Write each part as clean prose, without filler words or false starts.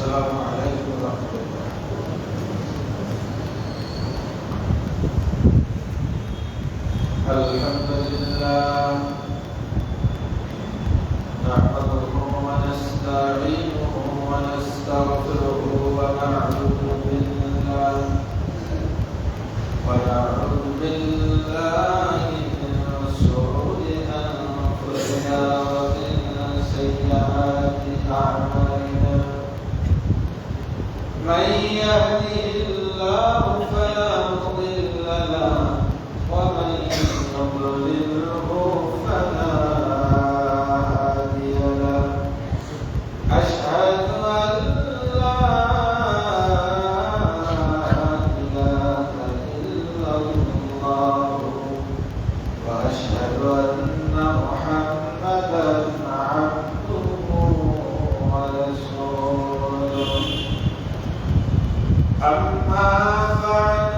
السلام عليكم ورحمة الله. الحمد لله نحمده ونستعينه ونستغفره ونعوذ بالله من شرور أنفسنا ومن سيئات أعمالنا. من يهده الله فلا مضل له ومن يضلله فلا هادي له. أشهد أن لا إله إلا الله وأشهد أن محمدا عبده ورسوله. أما بعد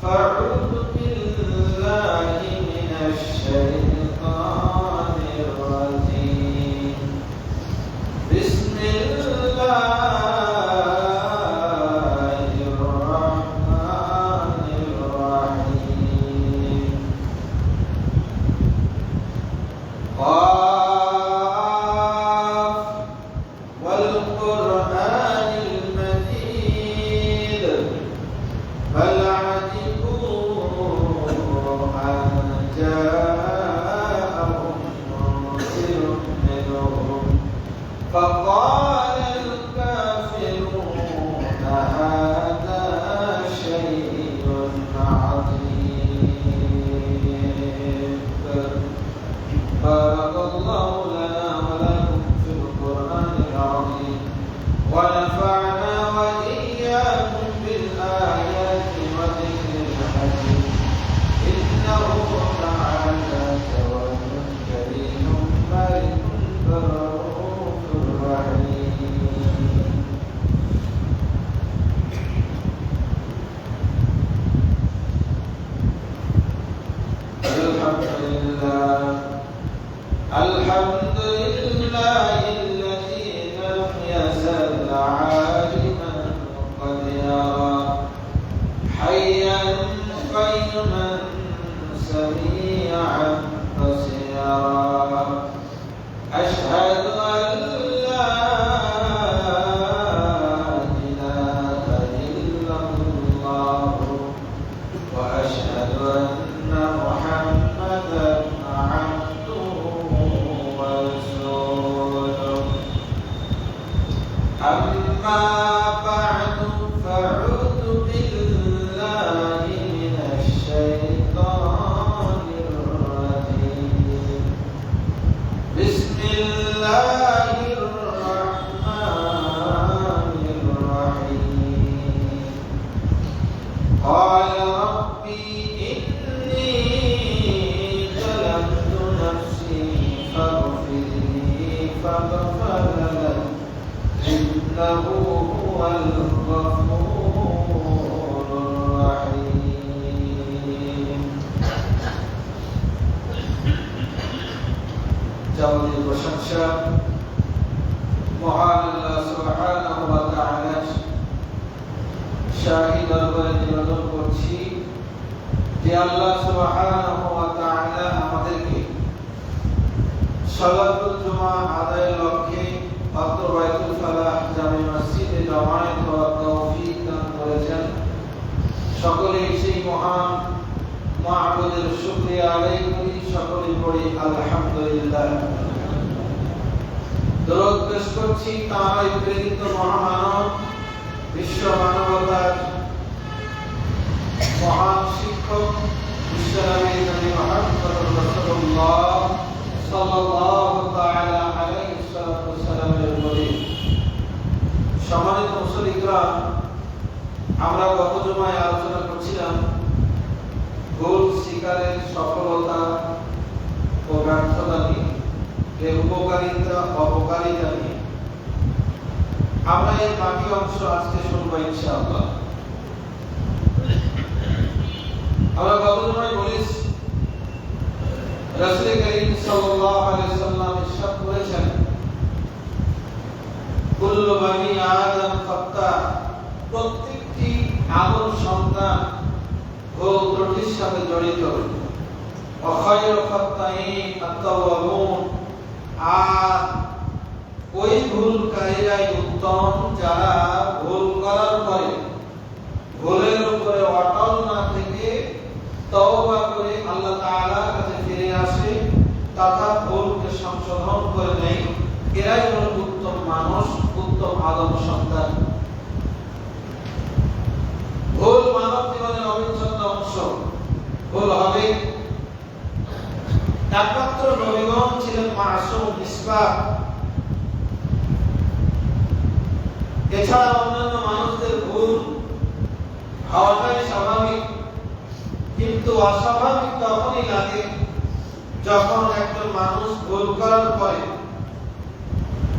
فأعوذ بالله من الشيطان الرجيم. بسم الله الرحمن الرحيم. قاف والقرآن المجيد بل عجبوا أن جاءهم منذر منهم فقال الكافرون هذا شيء عظيم. بارك الله لنا ولكم في القرآن العظيم ونفعنا وإياكم بالآيات وذكر الحكيم. إنه تعالى جواد كريم ملك رؤوف رحيم. الحمد لله الذي لم يزل عالما قديرا حيا قيوما سميعا بصيرا. أشهد أن لا إله إلا الله وأشهد أن محمدا عبده ورسوله. أما بعد فأعوذ بالله من الشيطان الرجيم. بسم الله الرحمن الرحيم. قال ربي إني ظلمت نفسي فاغفر لي فغفر له إنه هو الغفور الرحيم. যাবতীয় প্রশংসা মহান আল্লাহ সুবহানাহু ওয়া তাআলা শাহী দরবারে নিবেদন করছি যে আল্লাহ সুবহানাহু ওয়া তাআলা আমাদেরকে সালাতুল জুমা আদায়ের লক্ষ্যে অত্র বাইতুল ফালাহ জামে মসজিদে জমায়েত হওয়ার তৌফিক দান করেছেন। সকলেই সেই মহান মা'বুদের শুকরিয়া আদায় করি। সকলেই পড়ি আলহামদুলিল্লাহ। দরুদ পেশ করছি তাঁরই প্রেরিত মহামানব বিশ্ব মানবতার মহান শিক্ষক বিশ্বনবী নবী মুহাম্মদ রাসূলুল্লাহ সাল্লাল্লাহু তাআলা আলাইহি ওয়াসাল্লামের উপরে। সম্মানিত মুসলিমরা, আমরা গত জুমায় আলোচনা করছিলাম ভুল শিকারের সফলতা ও ব্যর্থতা নিয়ে, এর উপকারিতা অপকারিতা নিয়ে। আমরা এর বাকি অংশ আজকে শুনবো ইনশাআল্লাহ। আমরা গত জুমায় বলেছি রাসূল করিম সাল্লাল্লাহু আলাইহি ওয়াসাল্লাম ইরশাদ করেছেন, কুল্লু বানি আদম হত্যা প্রত্যেকটি আদম সন্তান ভুল ত্রুটির সাথে জড়িত। অখায়ুল খাত্তাইন আত-তাওয়াবুন, আর ওই ভুলকারীরাই উত্তম যারা ভুল করার পরে ভুলের উপরে অটল না থেকে তওবা করে আল্লাহ তাআলার কাছে ফিরে আসে তথা ভুলকে সংশোধন করে নেয়। এরাই হল উত্তম মানুষ, উত্তম আদম সন্তান। ভুল মানব জীবনের অবিচ্ছেদ্য অংশ। ভুল হবে। একমাত্র নবীগণ ছিলেন মাসুম, নিষ্পাপ। এছাড়া অন্যান্য মানুষদের ভুল হওয়াটাই স্বাভাবিক, কিন্তু অস্বাভাবিক তখনই লাগে যখন একজন মানুষ ভুল করার পরে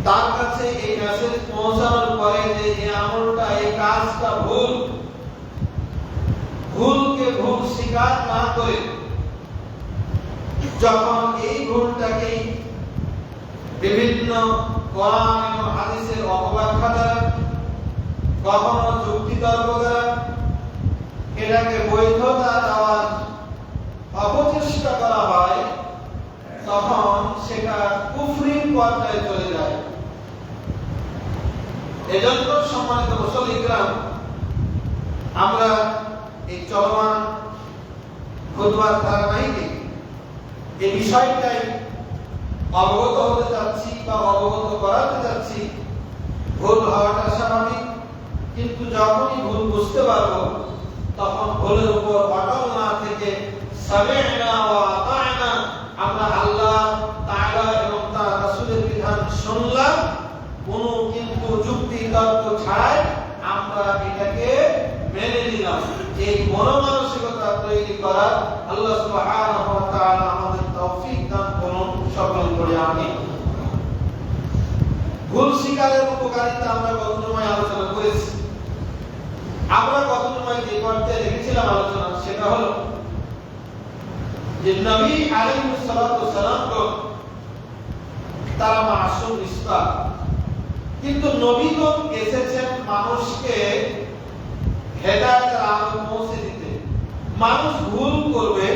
তার কাছে এই মেসেজ পৌঁছানোর পরে যে এই আমলটা, এই কাজটা ভুল, ভুলকে ভুল স্বীকার না করে যখন এই ভুলটাকে বিভিন্ন কোরআন এবং হাদিসের অপব্যাখ্যা দ্বারা, কখনো যুক্তি তর্ক দ্বারা এটাকে বৈধতা দেওয়ার অপচেষ্টা করা হয়, তখন সেটা কুফরির পর্যায়ে চলে যায়। এজন্য সম্মানিত মুসলিম ইকরাম, আমরা এই চলমান খুতবার ধারাবাহিকে এই বিষয়টাই অবগত হতে যাচ্ছি বা অবগত করাতে যাচ্ছি। ভুল হওয়াটা স্বাভাবিক, কিন্তু যখনই ভুল বুঝতে পারবো তখন ভুলের উপর অটল না থেকে সামি'না ওয়া আতা'না, আমরা আল্লাহ তাআলা এবং তার রাসূলের বিধান শুনলাম, কোনো কিন্তু যুক্তি তর্ক ছাড়াই আমরা এটাকে মেনে নিলাম। এই মনোমানসিকতা তৈরি করার আল্লাহ সুবহানাহু ওয়া তাআলা আমাদের তৌফিক দান করুন, সকল করে আমিন। ভুল স্বীকারের উপকারিতা আমরা গত জুমায় আলোচনা করেছি। আমরা গত জুমায় যে পর্যায়ে রেখেছিলাম আলোচনা, সেটা হলো যে নবী আলাইহিস সালাতু সালাম তারা মাসুম, নিষ্পাপ, কিন্তু নবীগণ এসেছেন মানুষকে হেদায়েতের আলো পৌঁছে দিতে। মানুষ ভুল করবে,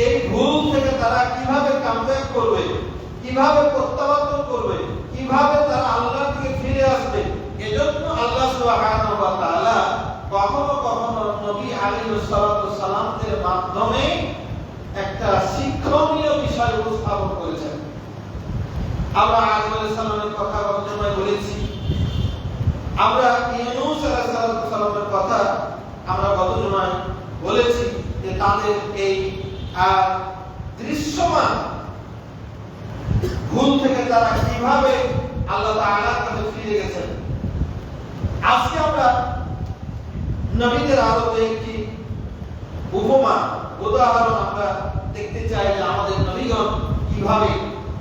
এই ভুল থেকে তারা কিভাবে কামব্যাক করবে, কিভাবে প্রত্যাবর্তন করবে, কিভাবে তারা আল্লাহর দিকে ফিরে আসবে, এজন্য আল্লাহ সুবহানাহু ওয়া তাআলা কখনো কখনো নবী আলাইহিস সালাতু সালামদের মাধ্যমে একটা শিক্ষণীয় বিষয় উপস্থাপন করেছেন। আমরা আদম আলাইহিস সালামের কথা গত জুমায় বলেছি। আমরা ইউনূস আলাইহিস সালামের কথা আমরা গত জুমায় বলেছি যে তাদের এই দৃশ্যমান ভুল থেকে তারা কিভাবে আল্লাহ তাআলার কাছে ফিরে গেছেন। আজকে আমরা নবীদের আলোতে একটি উপমা, উদাহরণ আমরা দেখতে চাই যে আমাদের নবীগণ কিভাবে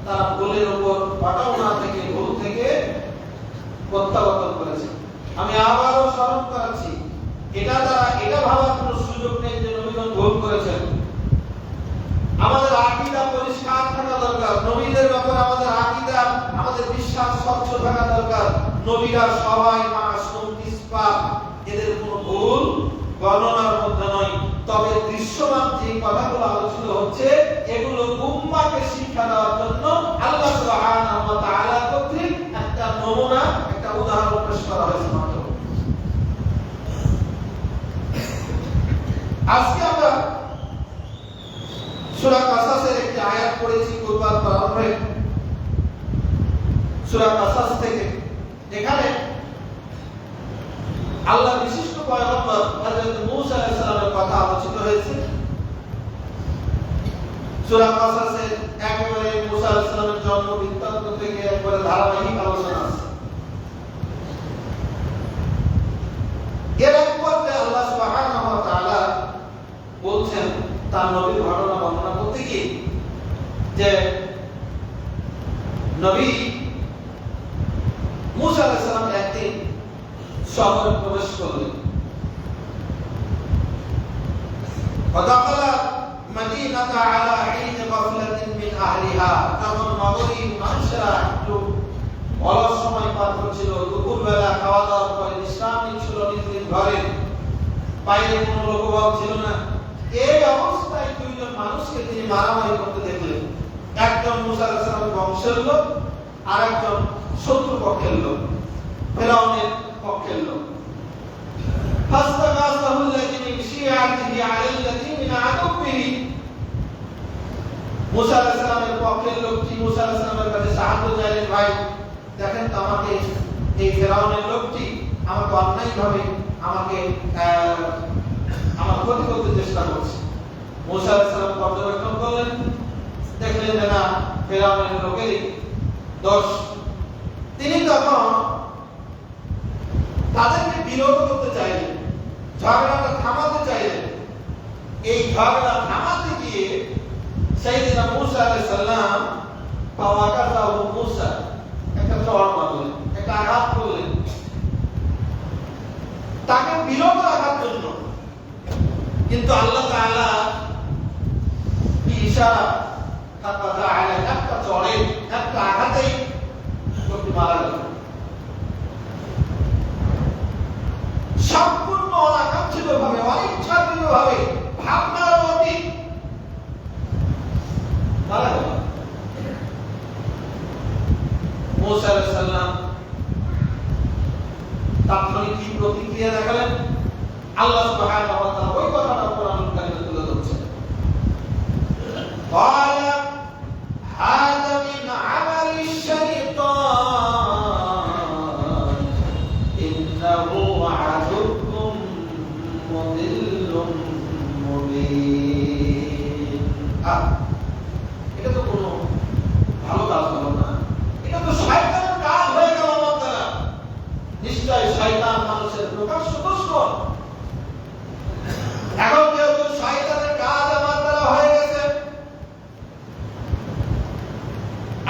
তারা ভুলের উপর অটল না থেকে ভুল থেকে প্রত্যাবর্তন করেছে। আমি আবারও স্মরণ করাচ্ছি, এটা দ্বারা এটা ভাবার কোনো সুযোগ নেই যে নবীগণ ভুল করেছেন। আমাদের আকীদা পরিষ্কার থাকা দরকার। নবীদের ব্যাপারে আমাদের আকীদা, আমাদের বিশ্বাস স্বচ্ছ থাকা দরকার। নবীরা সবাই মাসুম, নিষ্পাপ, এদের কোনো ভুল গণনার মধ্যে নয়। তবে দৃশ্যমান যে কথাগুলো আলোচিত হচ্ছে, এগুলো উম্মাহকে শিক্ষা দেওয়ার জন্য আল্লাহ সুবহানাহু ওয়া তাআলা কর্তৃক একটা নমুনা, একটা উদাহরণ পেশ করা হয়েছে মাত্র। আজকে আমরা সূরা কাসাসের একটি আয়াত পড়েছি কুরবান প্রারম্ভে, সূরা কাসাস থেকে। এখানে আল্লাহ বিশিষ্ট পয়গম্বর হযরত মূসা আলাইহিস সালামের কথা আলোচিত হয়েছে। সূরা কাসাসের একেবারে মূসা আলাইহিস সালামের জন্ম বৃত্তান্ত থেকে একবারে ধারাবাহিক আলোচনা আছে। এর এক পর্যায়ে আল্লাহ সুবহানাহু ওয়া তাআলা বলছেন তার নবীর ঘটনা বর্ণনা করতে গিয়ে যে নবী মূসা আলাইহিস সালাম একদিন শহরে প্রবেশ করলেন। فدخل مدينة على حين غفلة من أهلها, যখন নগরীর মানুষেরা একটু অলস সময় পার করছিল, দুপুরবেলা খাওয়া দাওয়ার পরে ঘরে, বাইরে কোনো লোকবল ছিল না। এই অবস্থায় দুইজন মানুষকে তিনি মারামারি করতে দেখলেন। একজন মুসা আলাইহিস সালামের বংশের লোক, আর একজন শত্রু পক্ষের লোক, ফিরআউনের পক্ষের লোক। ফাস্তাগাসাহুল্লাযী মিন শিআতিহি আলাল্লাযী মিন আদুবিহি। মুসা আলাইহিস সালামের পক্ষের লোকটি মুসা আলাইহিস সালামের কাছে সাহায্য চাইলেন, ভাই দেখেন তো আমাকে এই ফিরআউনের লোকটি আমাকে অন্যায়ভাবে আমার ক্ষতি করতে চেষ্টা করছে। মুসা আলাইহিস সালাম পর্যবেক্ষণ করলেন, দেখলেন যে না, ফিরআউনের লোকেরই দোষ। তিনি তখন তাদেরকে বিরত করতে চাইলেন, ঝগড়াটা থামাতে চাইলেন। এই ঝগড়া থামাতে গিয়ে সাইয়েদনা মুসা আলাইহিস সালাম ফাওয়াকাযাহু মুসা, একটা চড় মারলেন, একটা আঘাত করলেন তাকে বিরত রাখার জন্য। কিন্তু আল্লাহ তাআলা ইশারা তাকাদা আলা, একটা চড়ে একটা আঘাতেই লোকটি মারা গেল। সম্পূর্ণ অনাকাঙ্ক্ষিতভাবে, অনিচ্ছাকৃতভাবে, ভাবনার অতীত মারা গেল। মুসা আলাইহিস সালাম তাৎক্ষণিক কি প্রতিক্রিয়া দেখালেন? আল্লাহ সুবহানাহু ওয়া তাআলা ওই কথাটা কোরআনুল কারীমে তুলে ধরছেন। ক্বালা হাযা মিন আমালিশ শাইতান ইন্নাহু আদুউম মুদিল্লুম মুবিন। এটা তো কোনো ভালো কাজ হলো না, এটা তো শয়তানের কাজ হয়ে গেল আমার দ্বারা। নিশ্চয় শয়তান মানুষের প্রকাশ্য দুশমন। এখন যেহেতু শয়তানের কাজ আমার দ্বারা হয়ে গেছে,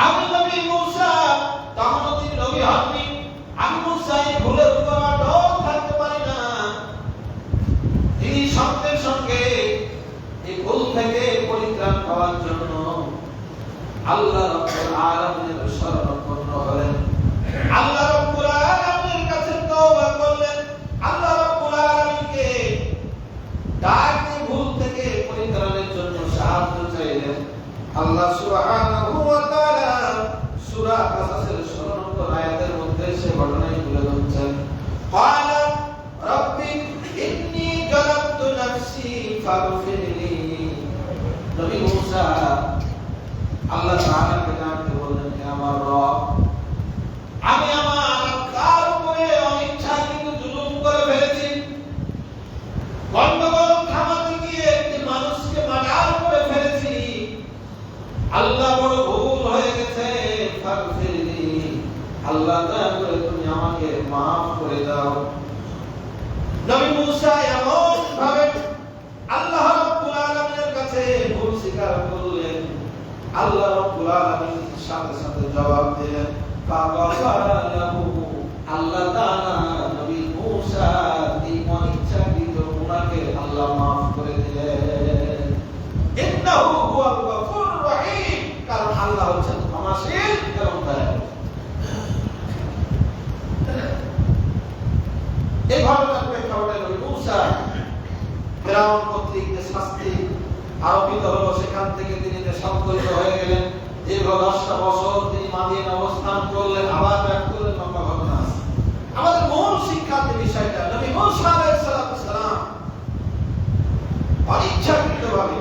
আমি নবী মুসা, তখন তিনি নবী হননি, আমি মুসা এই ভুলের উপর অটল থাকতে পারি না। তিনি সঙ্গে সঙ্গে এই ভুল থেকে পরিত্রাণ পাওয়ার জন্য আল্লাহ রাব্বুল আলামিনের শরণাপন্ন হলেন। আল্লাহ রাব্বুল আলামিনের কাছে তওবা করলেন। আল্লাহ রাব্বুল আলামিনকে ডাকে ভুল থেকে পরিত্রাণের জন্য সাহায্য চাইলেন। আল্লাহ সুবহানাহু ওয়া তাআলা সূরা কাসাসের 16 নম্বর আয়াতের মধ্যে সে ঘটনাই তুলে ধরছেন। ক্বালা রাব্বি ইন্নী যালামতু নাফসি ফাগফিরলি। নবী মুসা আল্লাহ তাআলাকে ডাকতে বললেন, হে আমার রব, আমি আমার তার উপরে অনিচ্ছাকৃত জুলুম করে ফেলেছি। গন্ডগোল থামাতে গিয়ে একটি মানুষকে মার্ডার করে ফেলেছি। আল্লাহ বড় ভুল হয়ে গেছে, ফাগফিরলি। আল্লাহ দয়া করে তুমি আমাকে maaf করে দাও। নবী মুসা এমন ভাবে আল্লাহ রাব্বুল আলামিনের কাছে ভুল স্বীকার করলেন, আল্লাহ রাব্বুল আলামিন সাথে সাথে জবাব দিলেন, ফাগাফারা লাহু। আল্লাহ তাআলা নবী মুসা এই অনিচ্ছাকৃত গুনাহকে আল্লাহ maaf করে দিলেন। ইন্নাহু হুয়াল গফুরুর রহিম, কারণ আল্লাহ হচ্ছেন ক্ষমাশীল এবং দয়ালু। এই ঘটনার প্রেক্ষাপটে নবী মুসা ফিরআউন কর্তৃক যে শাস্তি আরোপিত হলো, সেখান থেকে তিনি সংকলিত হয়ে গেলেন। দীর্ঘ 10টা বছর তিনি মাদিয়ানে অবস্থান করলেন, আবার ব্যাক করলেন। লম্বা ঘটনা। আমাদের মূল শিক্ষার যে বিষয়টা, নবী মুসা আলাইহিস সালাম অনিচ্ছাকৃতভাবে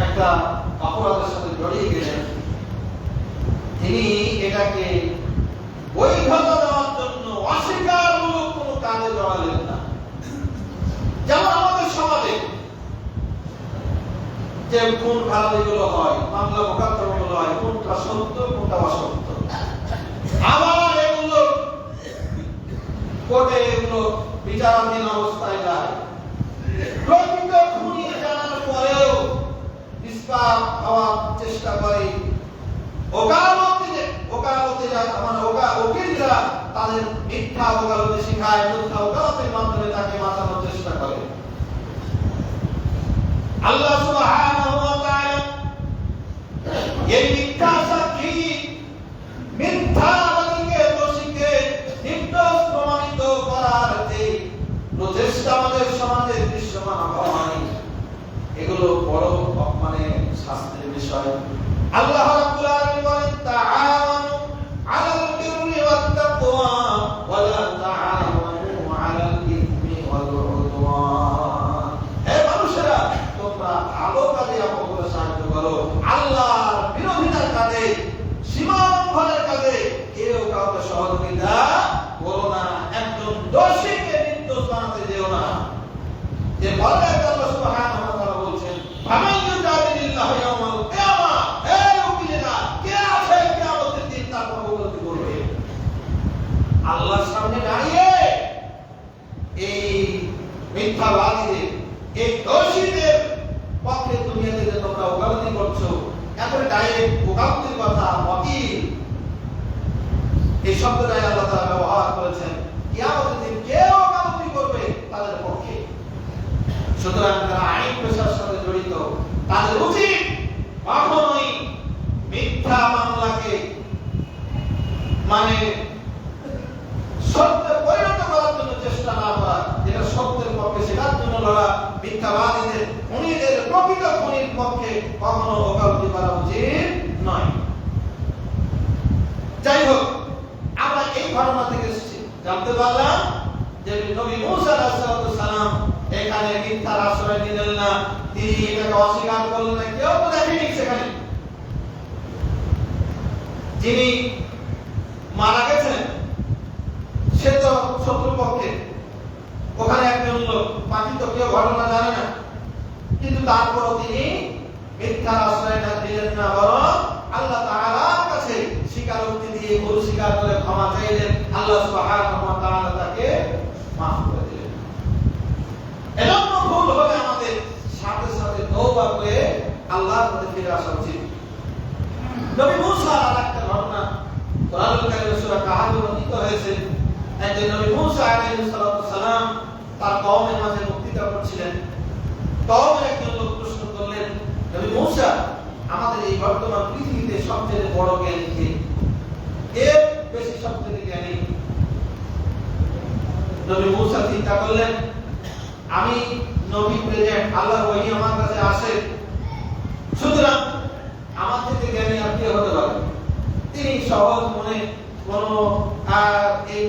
একটা অপরাধের সাথে জড়িয়ে গেলেন। তিনি এটাকে বৈধতা দেওয়ার জন্য অস্বীকারমূলক কোনো কাজে জড়ালেন না। যেমন আমাদের সমাজে যে খুন খারাপিগুলো হয়, মামলা মোকদ্দমাগুলো হয়, কোনটা সত্য কোনটা অসত্য, আবার এগুলো কোর্টে এগুলো বিচারাধীন অবস্থায় যায়। প্রকৃত খুনি জানার পরেও নিষ্পাপ হওয়ার চেষ্টা করে। উকিলরা তাদের মিথ্যা ওকালতি শেখায়, মিথ্যা ওকালতির মাধ্যমে তাকে বাঁচানোর চেষ্টা করে। আল্লাহ সুবহানাহু ওয়া তাআলা এই মিথ্যা সাক্ষী, মিথ্যাবাদীকে, দোষীকে নির্দোষ প্রমাণিত কাজে, সীমা লঙ্ঘনের কাজে কেউ কাউকে সহযোগিতা করো না। একজন দোষীকে নির্দোষ বানাতে যেও না। যে বলে আল্লাহ সুবহানাহু ওয়া তাআলা বলছেন, ফামান ইউজাদিলিল্লাহু ইয়াওমাল কিয়ামা, এই উকিলেরা কে আছে কিয়ামতের দিন তার প্রতিপত্তি করবে। আল্লাহর সামনে দাঁড়িয়ে এই মিথ্যাবাদীদের, এই দোষীদের পক্ষে দুনিয়াতে যে তোমরা ওকালতি করছো, এখন ডাইরেক্ট ওকালতির কথা ওয়াকিল এই শব্দটাই আল্লাহ তাআলা ব্যবহার করেছেন। কিয়ামতের দিন কে ওকালতি করবে তাদের পক্ষে। সুতরাং যারা আইন পেশার সাথে জড়িত তাদের উচিত কখনোই মিথ্যা মামলাকে মানে সত্যে পরিণত করার জন্য চেষ্টা না করা, যেটা সত্যের পক্ষে সেটার জন্য লড়া। মিথ্যাবাদীদের, খুনিদের, প্রকৃত খুনির পক্ষে কখনো ওকালতি করা উচিত নয়। যাই হোক, আমরা এই ঘটনা থেকে জানতে পারলাম যে নবী মূসা আলাইহিস সালাম এখানে মিথ্যার আশ্রয় নিলেন না, তিনি এটাকে অস্বীকার করলেন না। কেউ তো দেখেনি সেখানে। যিনি মারা গেছেন সে তো শত্রুপক্ষে, ওখানে একজন লোক, বাকি তো কেউ ঘটনা জানে না। কিন্তু তারপরও তিনি মিথ্যার আশ্রয় দিলেন না, বরং আল্লাহ তাআলার কাছে স্বীকারোক্তি দিয়ে ভুল স্বীকার করে ক্ষমা চাইলেন। আল্লাহ সুবহানাহু ওয়া তাআলা তাকে মাফ করে দিলেন। এজন্য ভুল হলে আমাদের সাথে সাথে তওবা করে আল্লাহর কাছে ফিরে আসা উচিত। নবী মূসা আরেকটা ঘটনা কোরআনুল কারীমে সূরা কাহাফে বর্ণিত হয়েছে। একদিন নবী মূসা আলাইহিস সালাম তার কওমের মাঝে বক্তৃতা করছিলেন। কওমের একজন লোক প্রশ্ন করলেন, নবী মূসা, আমাদের এই বর্তমান পৃথিবীতে সবচেয়ে বড় জ্ঞানী কে? কে বেশি সবচেয়ে জ্ঞানী? নবী মূসা চিন্তা করলেন, আমি নবী প্রেজেন্ট, আল্লাহর ওহী আমার কাছে আসে, সুতরাং আমার থেকে জ্ঞানী আর কে হতে পারে? তিনি সহজ মনে কোন এই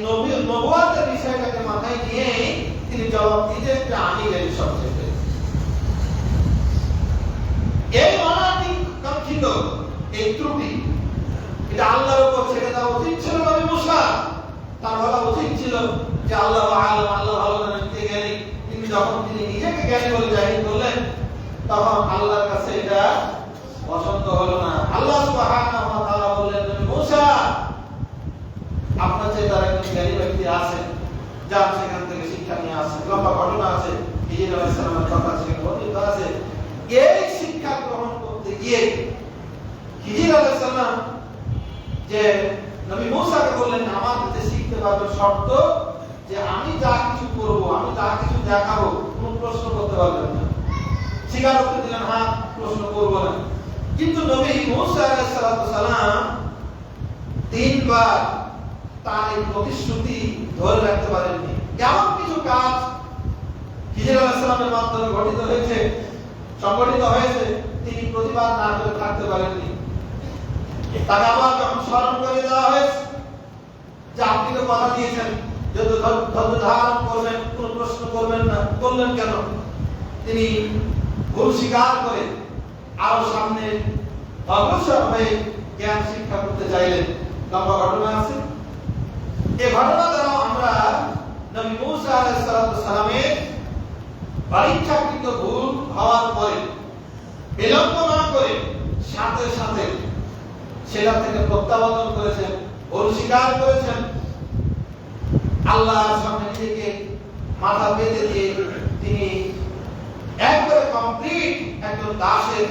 নবুয়তের বিষয়টাকে মাথায় নিয়ে তিনি জবাব দিলেন যে আমি জ্ঞানী সবচেয়ে। এই অনাদি কাঙ্ক্ষিত এই ত্রুটি এটা আল্লাহর উপর ছেড়ে দেওয়া উচিত ছিল নবী মূসা। তার বলা উচিত ছিল যে আল্লাহ আ'লাম, আল্লাহ ভালো জানেন কে জ্ঞানী। কিন্তু যখন তিনি নিজেকে জ্ঞানী বলে জাহির করলেন, তখন আল্লাহর কাছে এটা পছন্দ হলো না। আল্লাহ সুবহানাহু ওয়া তাআলা বললেন, নবী মূসা, আপনার যে তার একজন জ্ঞানী ব্যক্তি আছে, যার সেখান থেকে শিক্ষা নিয়ে আসে। লম্বা ঘটনা আছে, হিজর আলাইহিস সালামের কথা সেখানে বর্ণিত আছে। এই শিক্ষা গ্রহণ করতে গিয়ে হিজর আলাইহিস সালাম যে নবী মূসাকে বললেন, আমার কাছে শিখতে পারবে, শর্ত যে আমি যা কিছু করব, আমি যা কিছু দেখাবো, কোনো প্রশ্ন করতে পারবেন না। স্বীকারোক্তি দিলেন, হ্যাঁ প্রশ্ন করব না। কিন্তু নবী মূসা আলাইহিস সালাম তিনবার তার এই প্রতিশ্রুতি ধরে রাখতে পারেননি। এমন কিছু কাজ হিজর আলাইহিস সালামের মাধ্যমে সংগঠিত হয়েছে, তিনি প্রতিবাদ না করে থাকতে পারেননি। তাকে আবার যখন স্মরণ করে দেওয়া হয়েছে যে আপনি তো কথা দিয়েছেন যত ধৈর্য ধারণ করবেন, কোনো প্রশ্ন করবেন না, করলেন কেন? তিনি ভুল স্বীকার করে আরো সামনে অগ্রসর হয়ে জ্ঞান শিক্ষা করতে চাইলেন। লম্বা ঘটনা আছে। এই ঘটনা দ্বারা আমরা নবী মূসা আলাইহিস সালামের পরীক্ষাকৃত ভুল হওয়ার পরে বিলম্ব না করে সাথে সাথে সেটা থেকে প্রত্যাবর্তন করেছেন, ভুল স্বীকার করেছেন, আল্লাহর সামনে নিজেকে মাথা পেতে দিয়ে তিনি একবারে কমপ্লিট একজন দাসের,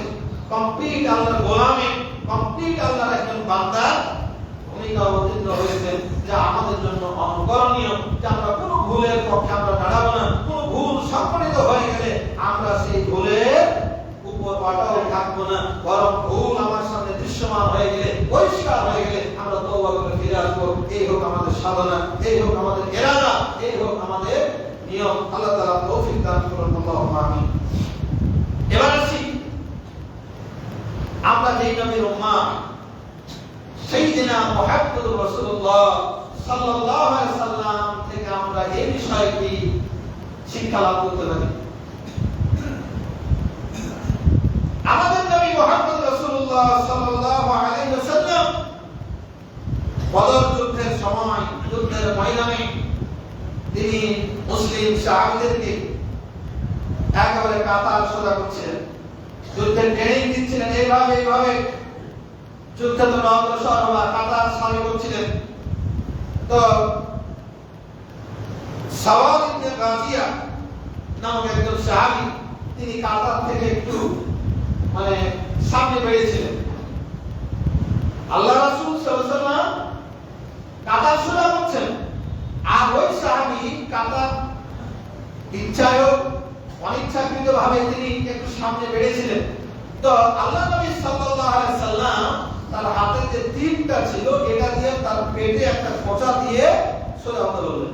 কমপ্লিট আল্লাহর গোলামের, কমপ্লিট আল্লাহর একজন বান্দার ভূমিকা অবতীর্ণ হয়েছেন, যা আমাদের জন্য অনুকরণীয়। যে আমরা কোনো ভুলের পক্ষে আমরা দাঁড়াবো না। কোনো ভুল সংঘটিত হয়ে গেলে আমরা সেই ভুলের উপর পাটাও থাকবো না, বরং ভুল আমার সামনে দৃশ্যমান হয়ে গেলে, পরিষ্কার হয়ে গেলে আমরা তওবা করে ফিরে আসবো। এই হোক আমাদের সাধনা, এই হোক আমাদের ইরাদা, এই হোক আমাদের নিয়ম। আল্লাহ তাআলা তৌফিক দান করুন। আল্লাহুম্মা আমিন। এবার আসি আমরা যেই নবীর উম্মাহ সাইয়্যিদিনা মুহাম্মদুর রাসূলুল্লাহ সাল্লাল্লাহু আলাইহি সাল্লাম থেকে আমরা এই বিষয়টি শিক্ষা লাভ করতে পারি। আমাদের নবী মুহাম্মদ রাসূলুল্লাহ সাল্লাল্লাহু আলাইহি ওয়াসাল্লাম বদর যুদ্ধের সময় যুদ্ধের ময়দানে তিনি মুসলিম সাহাবীদেরকে একেবারে কাতার সোজা করছিলেন, যুদ্ধের ট্রেনিং দিচ্ছিলেন, এইভাবে যুদ্ধে তো অগ্রসর হওয়া কাতার সারি করছিলেন। তো সাওয়াদ ইবনে গাজিয়া নামক একজন সাহাবী, তিনি কাতার থেকে একটু সামনে বেরিয়েছিলেন। আল্লাহ রাসূল সাল্লাল্লাহু আলাইহি ওয়াসাল্লাম কাতার সোজা করছেন, আর ওই সাহাবী কাতার ইচ্ছায় অনিচ্ছাকৃত ভাবে তিনি একটু সামনে বেরিয়েছিলেন। তো আল্লাহ নবী সাল্লাল্লাহু আলাইহি সাল্লাম তার হাতে যে তীরটা ছিল এটা দিয়ে তার পেটে একটা খোঁচা দিয়ে সোজা হতে বললেন।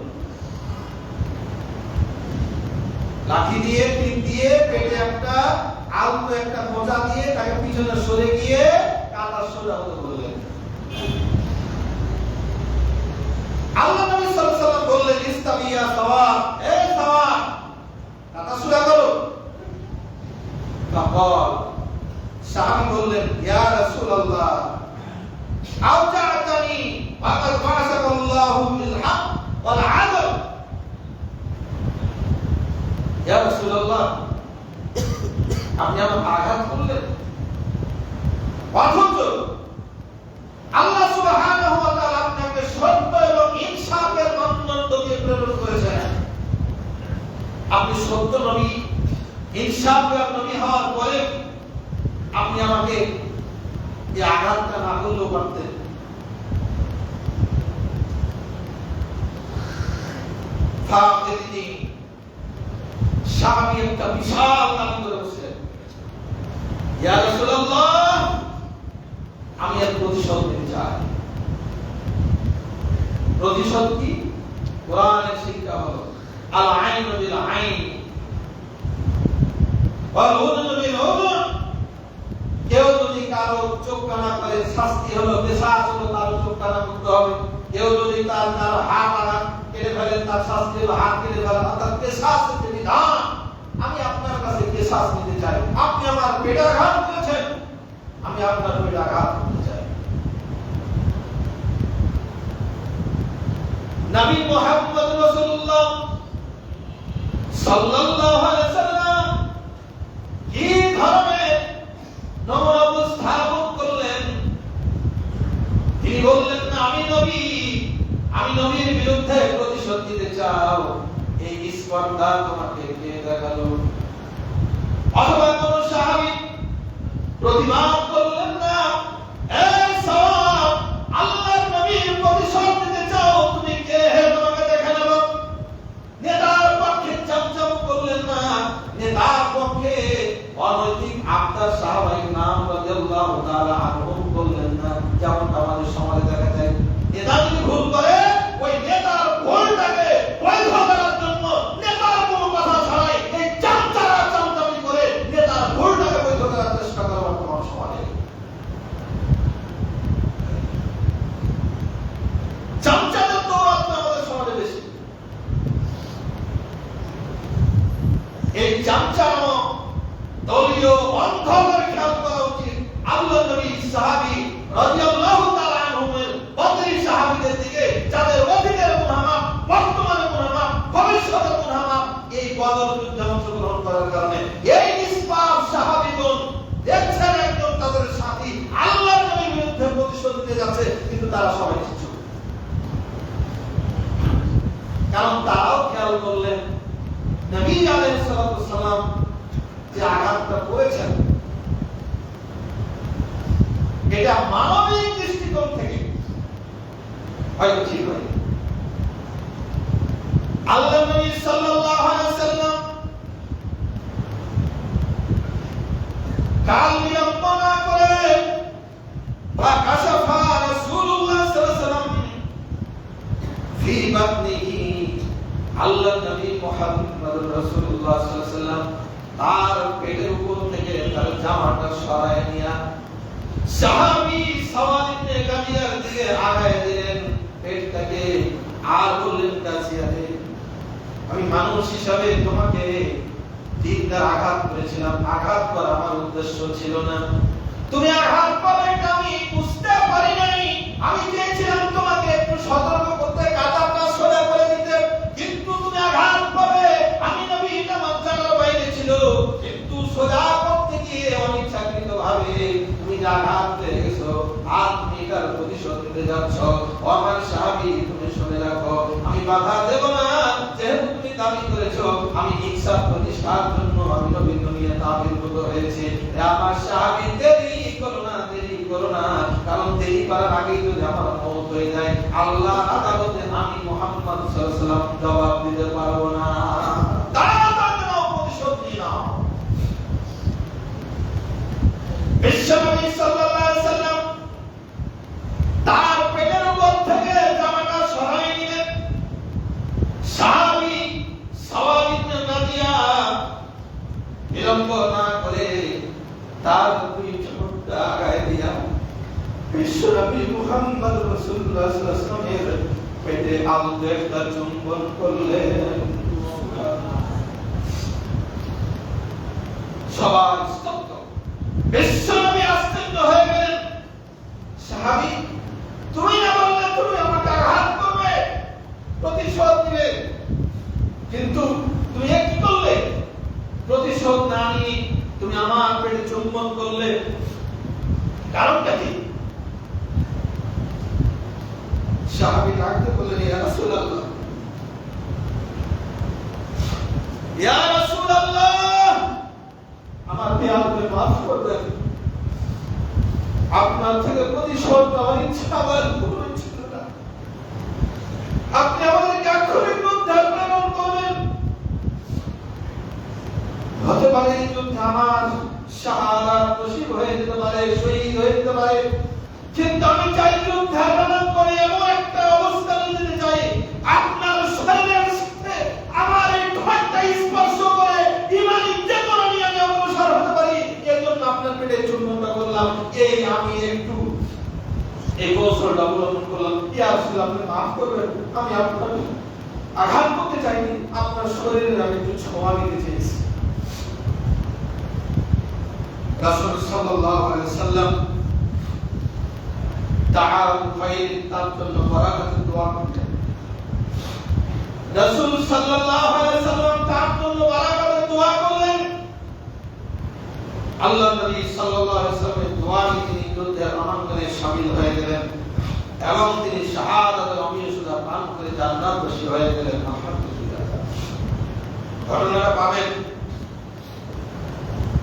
লাঠি দিয়ে তীর দিয়ে পেটে একটা আলতো একটা খোঁচা দিয়ে তাকে পিছনে সরে গিয়ে কাতার সোজা হতে বললেন। আল্লাহ নবী সাল্লাল্লাহু আলাইহি সাল্লাম বললেন, ইস্তাবিয়া সাওয়াব, এই সাওয়াব কাতার সোজা করো। তখন সাহাবী বললেন, ইয়া রাসূলুল্লাহ আওজাআতানি ওয়াকাদ বা'সাকাল্লাহু বিল হক ওয়াল আদল। ইয়া রাসূলুল্লাহ, আপনি আমাকে আঘাত করলেন, অথচ আল্লাহ সুবহানাহু ওয়া তাআলা আপনাকে সত্য এবং ইনসাফের মানদণ্ড দিয়ে প্রেরণ করেছেন। আপনি সত্য নবী, ইনসাফের নবী হওয়ার পরে আপনি আমাকে এই আঘাতটা না করলেও পারতেন। ফাকিদিনী সাহাবী একটা বিশাল নাম করে বসলেন, ইয়া রাসূলুল্লাহ, আমি এর প্রতিশোধ নিতে চাই। প্রতিশোধ কি? কোরআনের শিক্ষা হলো আল আইনু বিল আইন ওয়াল উযুনু বিল উযুন। কেউ যদি কারো চোখ কানা করে শাস্তি হলো কিসাস হলো, তার চোখ কানা করতে হবে। কেউ যদি তার হাত কেটে ফেলেন, তার শাস্তি হলো হাত কেটে ফেলা। অর্থাৎ কিসাসের যে বিধান, আমি আপনার কাছে কিসাস নিতে চাই। আপনি আমার পেটে আঘাত করেছেন, আমি আপনার পেটে আঘাত করতে চাই। নবী মুহাম্মদ রাসূলুল্লাহ সাল্লাল্লাহু আলাইহি সাল্লাম কি ধরনের নম্র উপস্থাপন করলেন। তিনি বললেন না, আমি নবীর বিরুদ্ধে প্রতিশোধ নিতে চাও, এই স্পর্ধা তোমাকে কে দেখালো? অথবা কোন সাহাবী প্রতিবাদ করলেন না, এই সাওয়াব, আল্লাহর নবীর প্রতিশোধ নিতে চাও, তুমি কে হে, তোমাকে দেখে নেব। নেতার পক্ষে চামচাম করলেন না, নেতার পক্ষে অনৈতিক আপনার সাহাবাই নাম রাদিয়াল্লাহু তাআলা আনহুম করলেন না। যেমন আমাদের সমাজে দেখা যায়, নেতা যদি ভুল করে ওই নেতার ভুলটাকে বৈধ করার জন্য নেতার কোনো কথা ছাড়াই এই চামচারা চামচামি করে নেতার ভুলটাকে বৈধ করার চেষ্টা করে বর্তমান সমাজে। চামচাদের দৌরাত্ম্য আমাদের সমাজে বেশি। এই চামচানো দলীয় অন্ধকার খেয়াল করা উচিত। আল্লাহ নবী সাহাবী রাদিয়াল্লাহু তাআলা আনহুমের বদরি সাহাবীদের দিকে, যাদের অতীতের মুনাফিক, বর্তমানে মুনাফিক, ভবিষ্যতের মুনাফিক, এই বদর যুদ্ধে অংশগ্রহণ করার কারণে এই নিষ্পাপ সাহাবীগণ দেখছেন একজন তাদের সাথী আল্লাহর নবীর বিরুদ্ধে প্রতিশোধ নিতে যাচ্ছে, কিন্তু তারা সবাই চুপ। কারণ তারাও খেয়াল করলেন নবী আলাইহিস সালাম যে আঘাতটা করেছেন, এটা মানবিক দৃষ্টিকোণ থেকে হয়তো ঠিক হয়। আল্লাহ নবী সাল্লাল্লাহু আলাইহি ওয়াসাল্লাম কাল বিলম্ব না করে ফাকাশাফা রাসূলুল্লাহ সাল্লাল্লাহু আলাইহি ওয়াসাল্লাম ফি বাতনিহি, আল্লাহ নবী মুহাম্মদ রাসূলুল্লাহ সাল্লাল্লাহু আলাইহি ওয়াসাল্লাম তার পেটের উপর থেকে তার জামাটা সরায় নিয়ে সাহাবী সাওয়াদ ইবনে গাজিয়ার দিকে আগায় দিলেন পেটটাকে, আর বললেন, গাজিয়ারে, আমি মানুষ হিসাবে তোমাকে তিনবার আঘাত করেছিলাম, আঘাত করা আমার উদ্দেশ্য ছিল না। তুমি আঘাত করবে এটা আমি বুঝতে পারি নাই। আমি চেয়েছিলাম তোমার প্রতিশোধ নিতে যাচ্ছ, ও আমার সাহাবী তুমি শুনে রাখো, আমি বাধা দেব না। যেহেতু তুমি দাবি করেছো আমি ইনসাফ প্রতিষ্ঠার জন্য আমি নবীর দুনিয়া আবির্ভূত হয়েছে, আমার সাহাবী দেরি করো না, দেরি করো না, কারণ দেরি করার আগেই যদি আমার মওত হয়ে যায় আল্লাহর আদালতে আমি মুহাম্মদ সাল্লাল্লাহু আলাইহি ওয়াসাল্লাম জবাব দিতে পারবো না। তাড়াতাড়ি নাও, প্রতিশোধ নিয়ে নাও। বিশ্বনবী সাল্লাল্লাহু আলাইহি ওয়াসাল্লাম তার পেটের উপর থেকে জামাটা সরাই নিলেন। সাহাবী সাওয়াদ ইবনে নাদিয়া বিলম্ব না করে তার দুই ঠোঁটটা আগায় দিয়া বিশ্বনবী মুহাম্মদ রাসূলুল্লাহ সাল্লাল্লাহু আলাইহি ওয়াসাল্লামের পেটে আলতো একটা চুম্বন করলেন। সবাই স্তব্ধ। বিশ্বনবী আশ্চর্য হয়ে গেলেন। সাহাবী তুমি না বললে তুমি আমাকে আঘাত করবে, প্রতিশোধ দিবে, কিন্তু তুমি কি করলে? প্রতিশোধ না নিয়ে তুমি আমার পেটে চুম্বন করলে, কারণটা কি? সাহাবী ডাকতে বললেন, ইয়া রাসূলুল্লাহ, ইয়া রাসূলুল্লাহ, আমার বেয়াদবি মাফ করবেন। আপনার থেকে প্রতিশোধ নেওয়ার ইচ্ছা আমার কোনো ছিল না। আপনি আমাদেরকে আক্ষরিক উদ্ধার প্রেরণ করবেন। হতে পারে এই যুদ্ধে আমার শাহাদাত নসিব হয়ে যেতে পারে, শহীদ হয়ে যেতে পারে, কিন্তু আমি চাই যুদ্ধে প্রেরণ করে এমন একটা অবস্থানে যেতে চাই আপনার শরীরের সাথে আমার এই ঠোঁটটা স্পর্শ করে ঈমানি চেতনা নিয়ে আমি অগ্রসর হতে পারি। এর জন্য আপনার পেটে চুম্বনটা করলাম। এই আমি একটু এই কৌশলটা অবলম্বন করলাম। ইয়া রাসূলুল্লাহ, আপনি মাফ করবেন, আমি আপনাকে আঘাত করতে চাইনি, আপনার শরীরের আমি একটু ছোঁয়া নিতে চেয়েছি। রাসূল সাল্লাল্লাহু আলাইহি ওয়াসাল্লাম তাআর খায়র তার জন্য বারাকাতের দোয়া করলেন। রাসূল সাল্লাল্লাহু আলাইহি ওয়াসাল্লাম তার জন্য বারাকাতের দোয়া করলেন। আল্লাহ নবী সাল্লাল্লাহু আলাইহি ওয়াসাল্লামের দোয়ায় তিনি যুদ্ধের রণাঙ্গনে শামিল হয়ে গেলেন এবং তিনি শাহাদাতের অমীয় সুধা পান করে জান্নাতবাসী হয়ে গেলেন। আলহামদুলিল্লাহ। ঘটনাটা পাবেন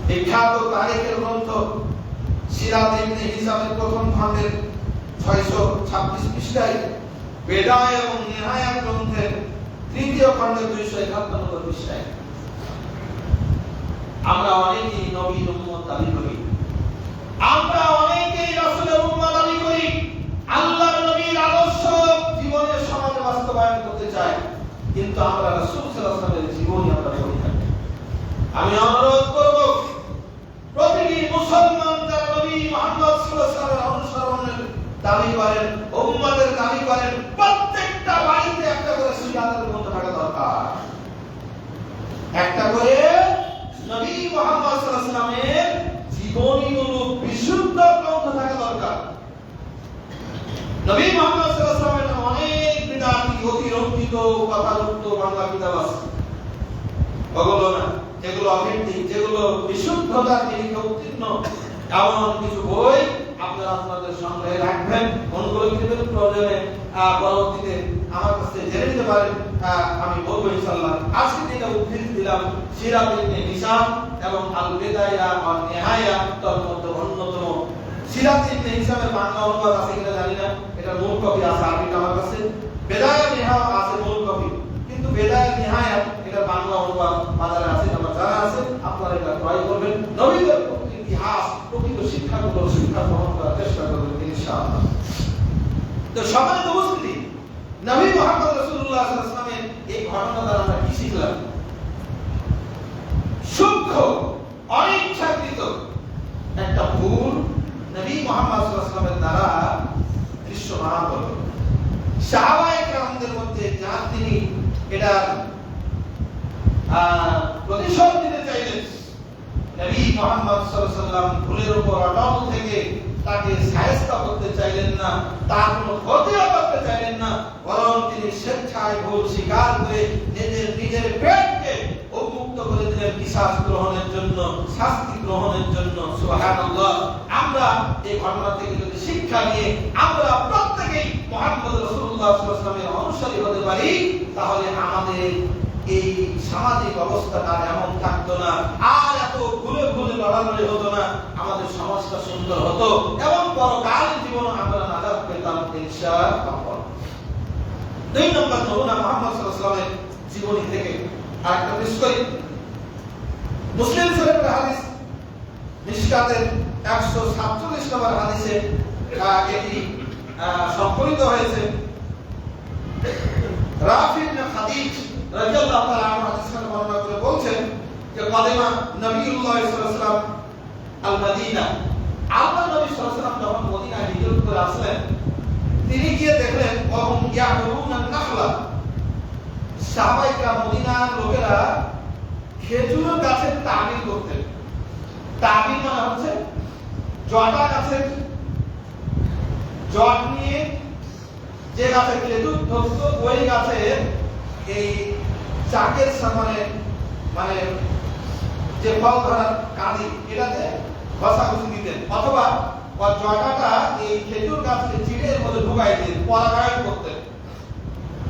বিখ্যাত তারিখের গ্রন্থ সিরাত ইবনে হিশামের প্রথম খণ্ডের 626 পৃষ্ঠায়, বেদায়া এবং নিহায়া গ্রন্থের তৃতীয় খণ্ডের 251 নম্বর পৃষ্ঠায়। আমরা অনেকেই নবীর উম্মত দাবি করি, আমরা অনেকেই রাসূলের উম্মত দাবি করি, আল্লাহর নবীর আদর্শ জীবনের সমাজে বাস্তবায়ন করতে চাই, কিন্তু আমরা রাসূল সাল্লাল্লাহু আলাইহি ওয়াসাল্লামের জীবনী আমরা পড়ি না। আমি অনুরোধ করব প্রতিটি মুসলমান যারা নবী মুহাম্মদ সাল্লাল্লাহু আলাইহি ওয়াসাল্লামের অনুসরণের দাবি করেন, উম্মতের দাবি করেন, প্রত্যেকটা বাড়িতে একটা করে সিরাতের গ্রন্থ থাকা দরকার। একটা করে নবী মুহাম্মদ সাল্লাল্লাহু আলাইহি ওয়াসাল্লামের জীবনীমূলক বিশুদ্ধ গ্রন্থ থাকা দরকার। নবী মুহাম্মদ সাল্লাল্লাহু আলাইহি ওয়াসাল্লামের অনেক বিদাতি অতিরঞ্জিত কথাযুক্ত বাংলা কিতাব আছে, ওগুলো না, যেগুলো অথেন্টিক, যেগুলো বিশুদ্ধতার নিরিখে উত্তীর্ণ, এমন কিছু বই আপনারা আপনাদের সংগ্রহে রাখবেন। কোনগুলো কিতাবের প্রয়োজনে পরবর্তীতে আমার কাছে জেনে নিতে পারেন, আমি বলবো ইনশাআল্লাহ। আজকে যেটা উদ্ধৃতি দিলাম সিরাত ইবনে হিশাম এবং আল বিদায়া ওয়া নিহায়া, তার মধ্যে অন্যতম সিরাত ইবনে হিশামের বাংলা অনুবাদ আছে কিনা জানি না, এটা মূল কপি আছে আরবিতে আমার কাছে, বিদায়া নিহায়া আছে মূল কপি, কিন্তু বিদায়া নিহায়া এটা বাংলা অনুবাদ বাজারে আছে, আমার জানা আছে, আপনারা এটা ক্রয় করবেন। নবীদের ইতিহাস প্রকৃত শিক্ষাগুলো শিক্ষা গ্রহণ করার চেষ্টা করবেন ইনশাআল্লাহ। তো সম্মানিত উপস্থিতি, নবী মুহাম্মদ রাসূলুল্লাহ সাল্লাল্লাহু আলাইহি ওয়াসাল্লামের এই ঘটনা দ্বারা আমরা কি শিখলাম? সূক্ষ্ম অনিচ্ছাকৃত একটা ভুল নবী মুহাম্মদ সাল্লাল্লাহু আলাইহি ওয়াসাল্লামের দ্বারা দৃশ্যমান হলো। সাহাবায়ে কেরামদের মধ্যে যার তিনি এটা প্রতিশোধ নিতে চাইলেন, নবী মুহাম্মদ সাল্লাল্লাহু আলাইহি ওয়াসাল্লাম ভুলের উপর অটল থেকে তাকে শায়েস্তা করতে চাইলেন না, তার কোনো ক্ষতিও করতে চাইলেন না, বরং তিনি স্বেচ্ছায় ভুল স্বীকার করে নিজের পেটকে উন্মুক্ত করে দিলেন কিসাস গ্রহণের জন্য, শাস্তি গ্রহণের জন্য। সুবহানাল্লাহ। আমরা এই ঘটনা থেকে যদি শিক্ষা নিয়ে আমরা প্রত্যেকেই মুহাম্মদ রাসূলুল্লাহ সাল্লাল্লাহু আলাইহি ওয়াসাল্লামের অনুসারী হতে পারি, তাহলে আমাদের এই সামাজিক অবস্থাটা এমন থাকতো না, আর এত ভুলে ভুলে লড়ালড়ি হতো না, আমাদের সমাজটা সুন্দর হতো এবং পরকালীন জীবনে আমরা নাজাত পেতাম ইনশাআল্লাহ। 2 নম্বর নমুনা মুহাম্মদ সাল্লাল্লাহু আলাইহি ওয়াসাল্লামের জীবনী থেকে আরেকটা পেশ করি। মুসলিম শরীফের হাদিস মিশকাতের 147 নম্বর হাদিসে এটি সংকলিত হয়েছে। রাফি ইবনে খাদিজ রাদিয়াল্লাহু তাআলা আনহু হাদিসের বর্ণনা করে বলছেন যে কাদিমা নবিয়ুল্লাহ সাল্লাল্লাহু আলাইহি ওয়াসাল্লাম আল মদিনা, আল্লাহ নবী সাল্লাল্লাহু আলাইহি ওয়াসাল্লাম যখন মদিনায় হিজরত করে আসলেন, তিনি গিয়ে দেখলেন ওয়াহুম ইয়াকুলুনা নাখলা, সাহাবায়ে কেরাম মদিনার লোকেরা খেজুর গাছের তাবিল করতেন। তাবিল মানে হচ্ছে জটা গাছের জট নিয়ে যে গাছে খেজুর ধরতো ওই গাছের এই চাকের সামনে মানে যে ফল ধরার কাঁদি এটাতে ঘষাঘষি দিতেন, অথবা জটাটা এই খেজুর গাছের চিড়ের মধ্যে ঢুকাই দিতেন, পরাগায়ন করতেন।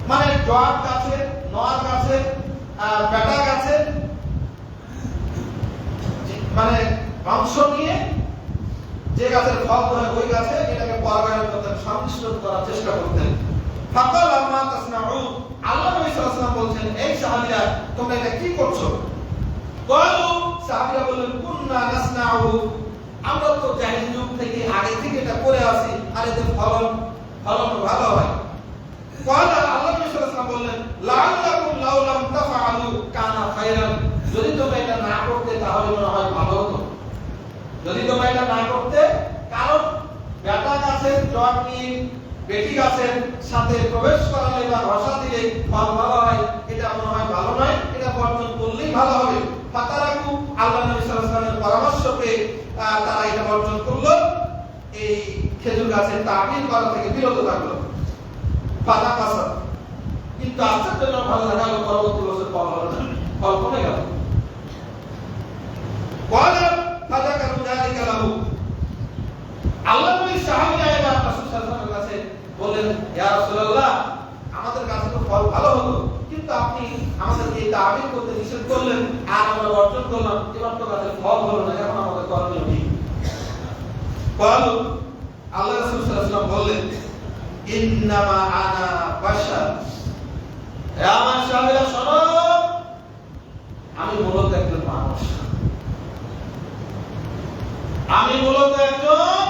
মানে জট গাছের, নর গাছের, বেটা গাছের মানে অংশ নিয়ে যে গাছের ফল ধরে ওই গাছে এটাকে পরাগায়ন করতেন, সংমিশ্রণ করার চেষ্টা করতেন। ফাকাল আম্মা তাসনাউ, আল্লাহ নবী সাল্লাল্লাহু আলাইহি ওয়াসাল্লাম বলছেন, এই সাহাবীরা তোমরা এটা কি করছো? ক্বালু, সাহাবীরা বললেন, কুননা নাসনাউ, আমরা তো জাহিলি যুগ থেকে আগে থেকে এটা করে আসি, আর এতে ফলন ভালো হয়। ক্বালা, আল্লাহ নবী সাল্লাল্লাহু আলাইহি ওয়াসাল্লাম বললেন, লাআল্লাকুম লাউ লাম তাফআলু কানা খায়রান, যদি তোমরা এটা না করতে তাহলে মনে হয় ভালো হতো। যদি তোমরা এটা না করতে, কারণ বেটা গাছের জট নিয়ে বেটি গাছের সাথে প্রবেশ করালে বা ঘষা দিলে ফল ভালো হয়, এটা মনে হয় ভালো নয়, এটা বর্জন করলেই ভালো হবে। ফাতারাকু, আল্লাহ নবী সাল্লাল্লাহু আলাইহি ওয়াসাল্লামের পরামর্শ পেয়ে তারা এটা বর্জন করলো, এই খেজুর গাছের তাবিল করা থেকে বিরত থাকলো। ফাতাকাসা, কিন্তু আশ্চর্যজনক ভালো লাগালো, পরবর্তী বছর ফল হলো না, ফল কমে গেল। ক্বালা ফাযাকারু যালিকা লাহু, আল্লাহ নবী সাহাবীরা এবার রাসূল সাল্লাল্লাহু আলাইহি ওয়াসাল্লামের কাছে বললেন, ইয়া রাসূলুল্লাহ, আমাদের কাছে তো ফল ভালো হলো, কিন্তু আপনি আমাদেরকে এই তাবিল করতে নিষেধ করলেন, আর আমরা বর্জন করলাম, এবার তো গাছের ফল হলো না, এখন আমাদের করণীয় কি? ক্বালু, আল্লাহ রাসূল সাল্লাল্লাহু আলাইহি ওয়াসাল্লাম বললেন, ইন্নামা আনা বাশার, হে আমার সাহাবীরা শোনো, আমি মূলত একজন মানুষ, আমি মূলত একজন